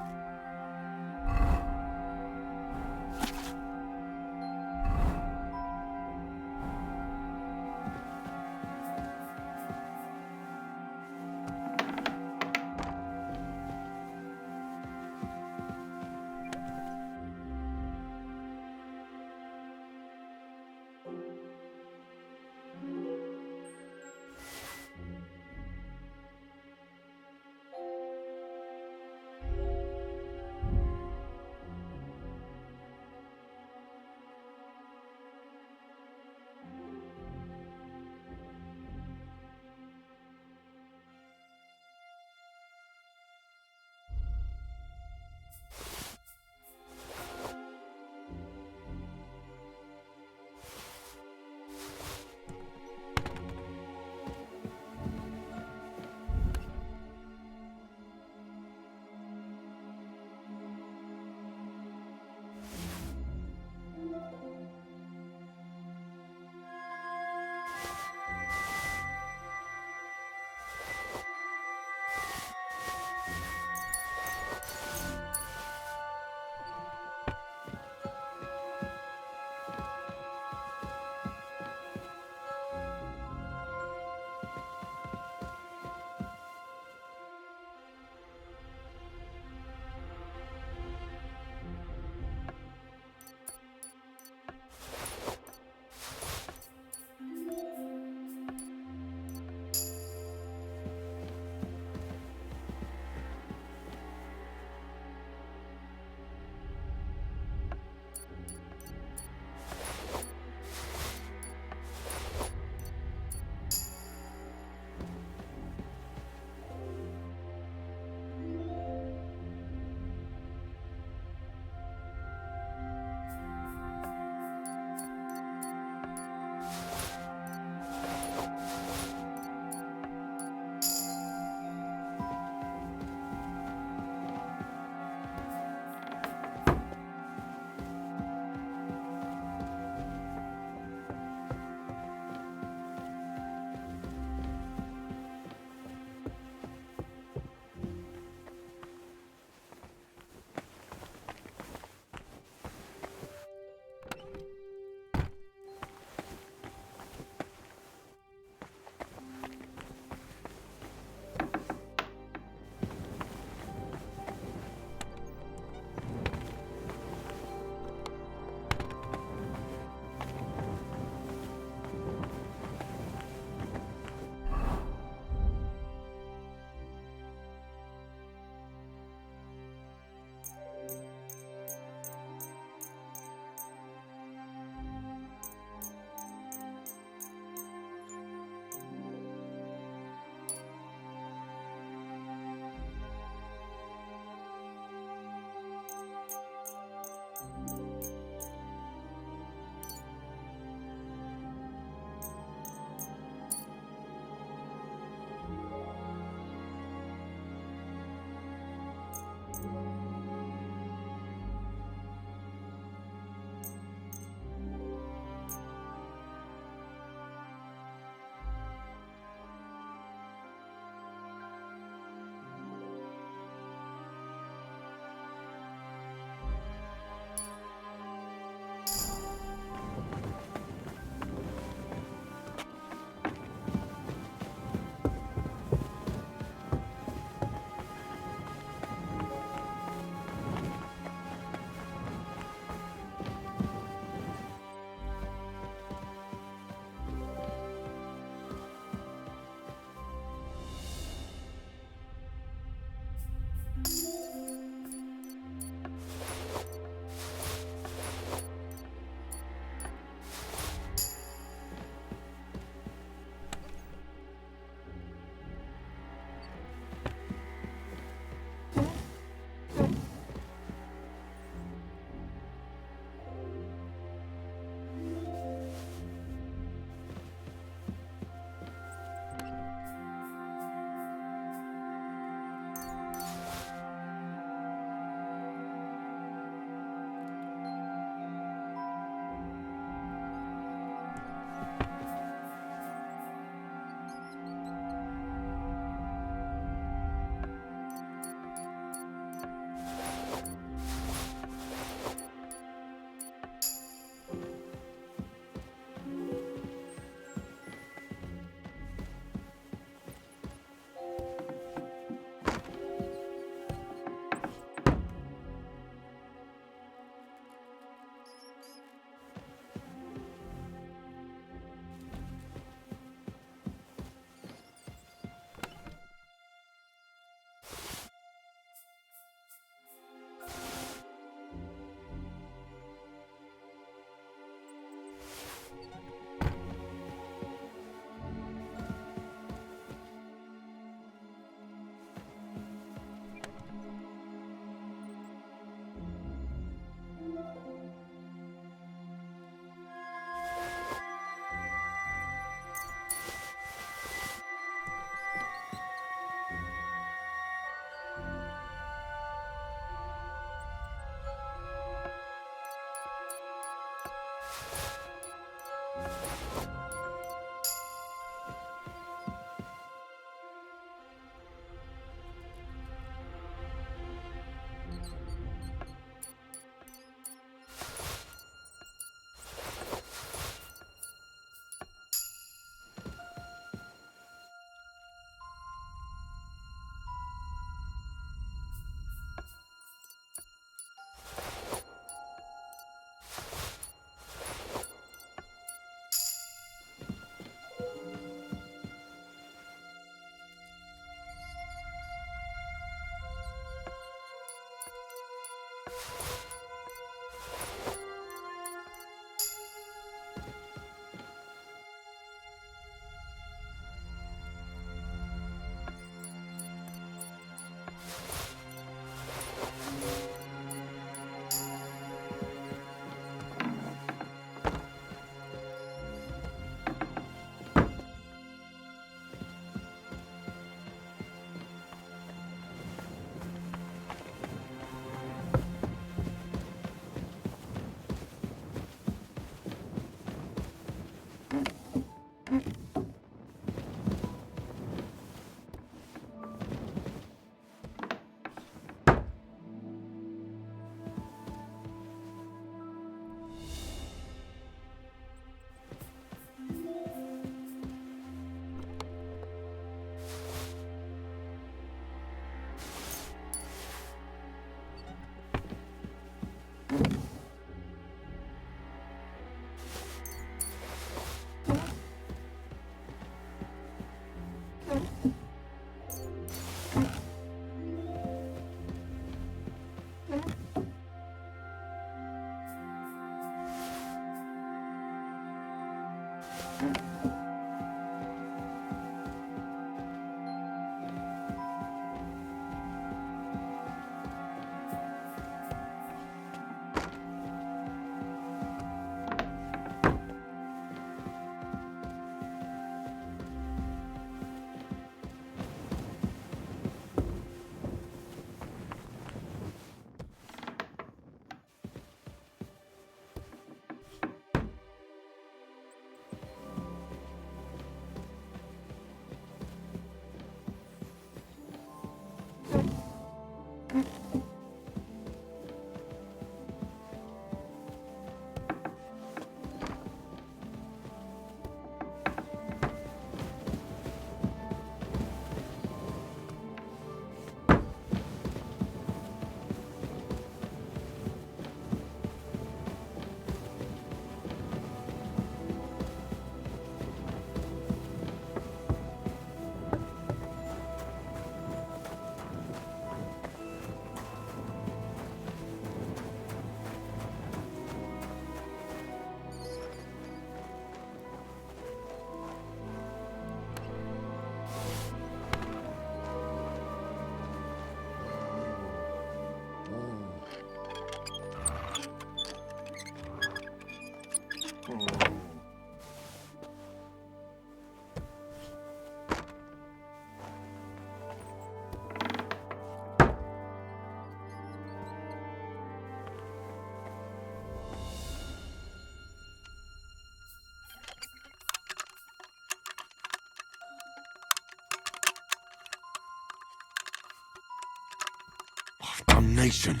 Damnation!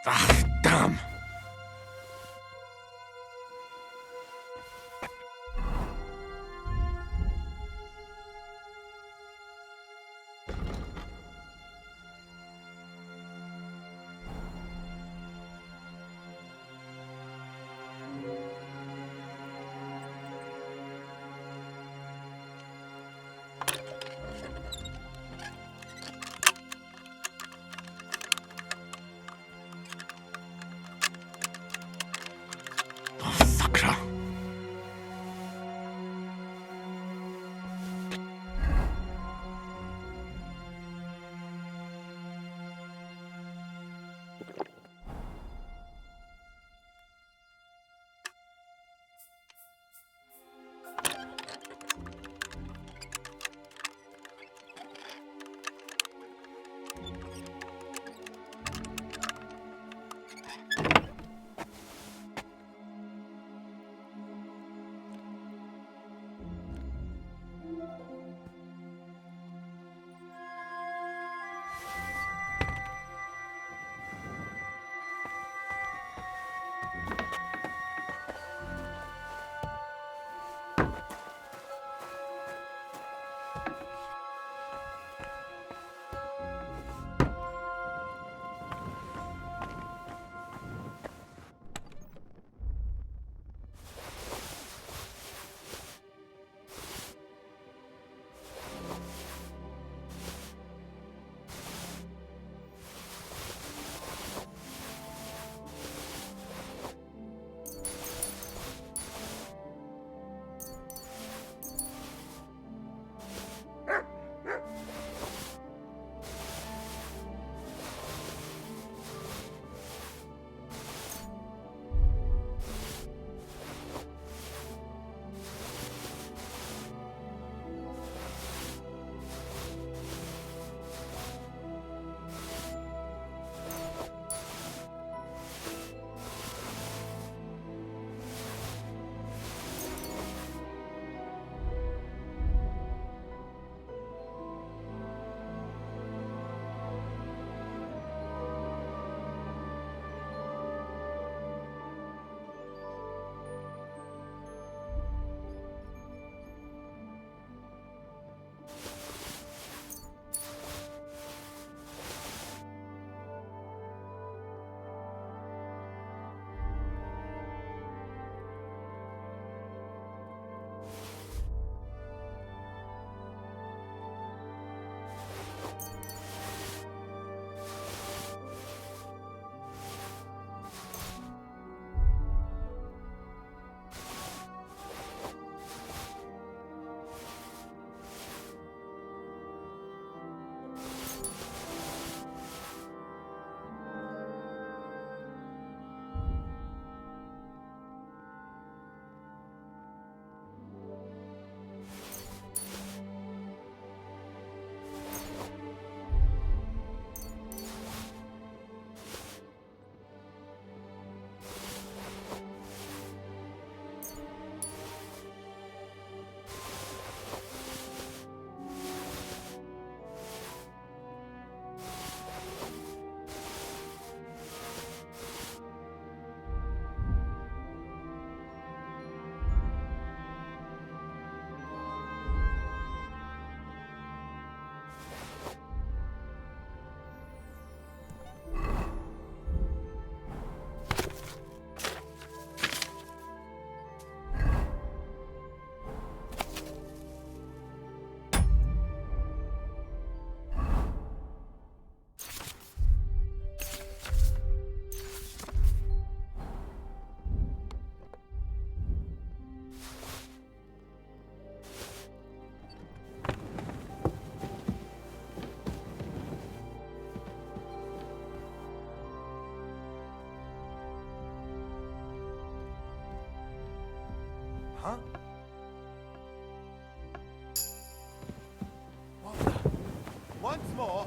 Ah, damn!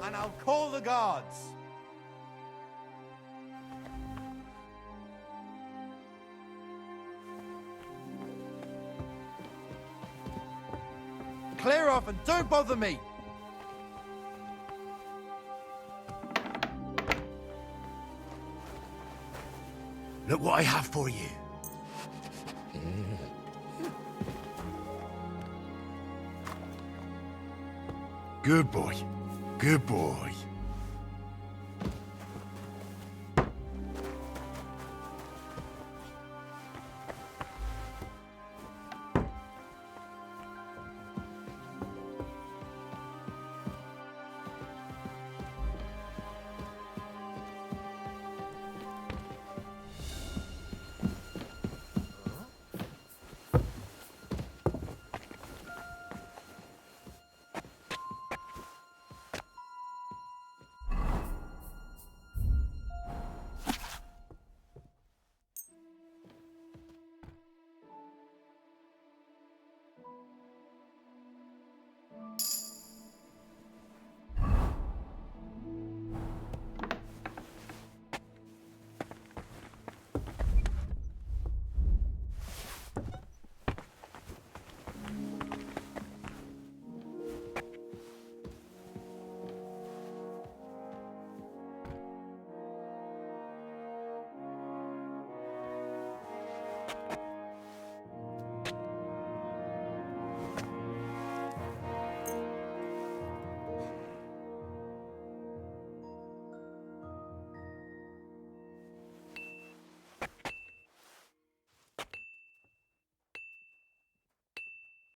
and I'll call the guards. Clear off and don't bother me. Look what I have for you. Good boy. Good boy.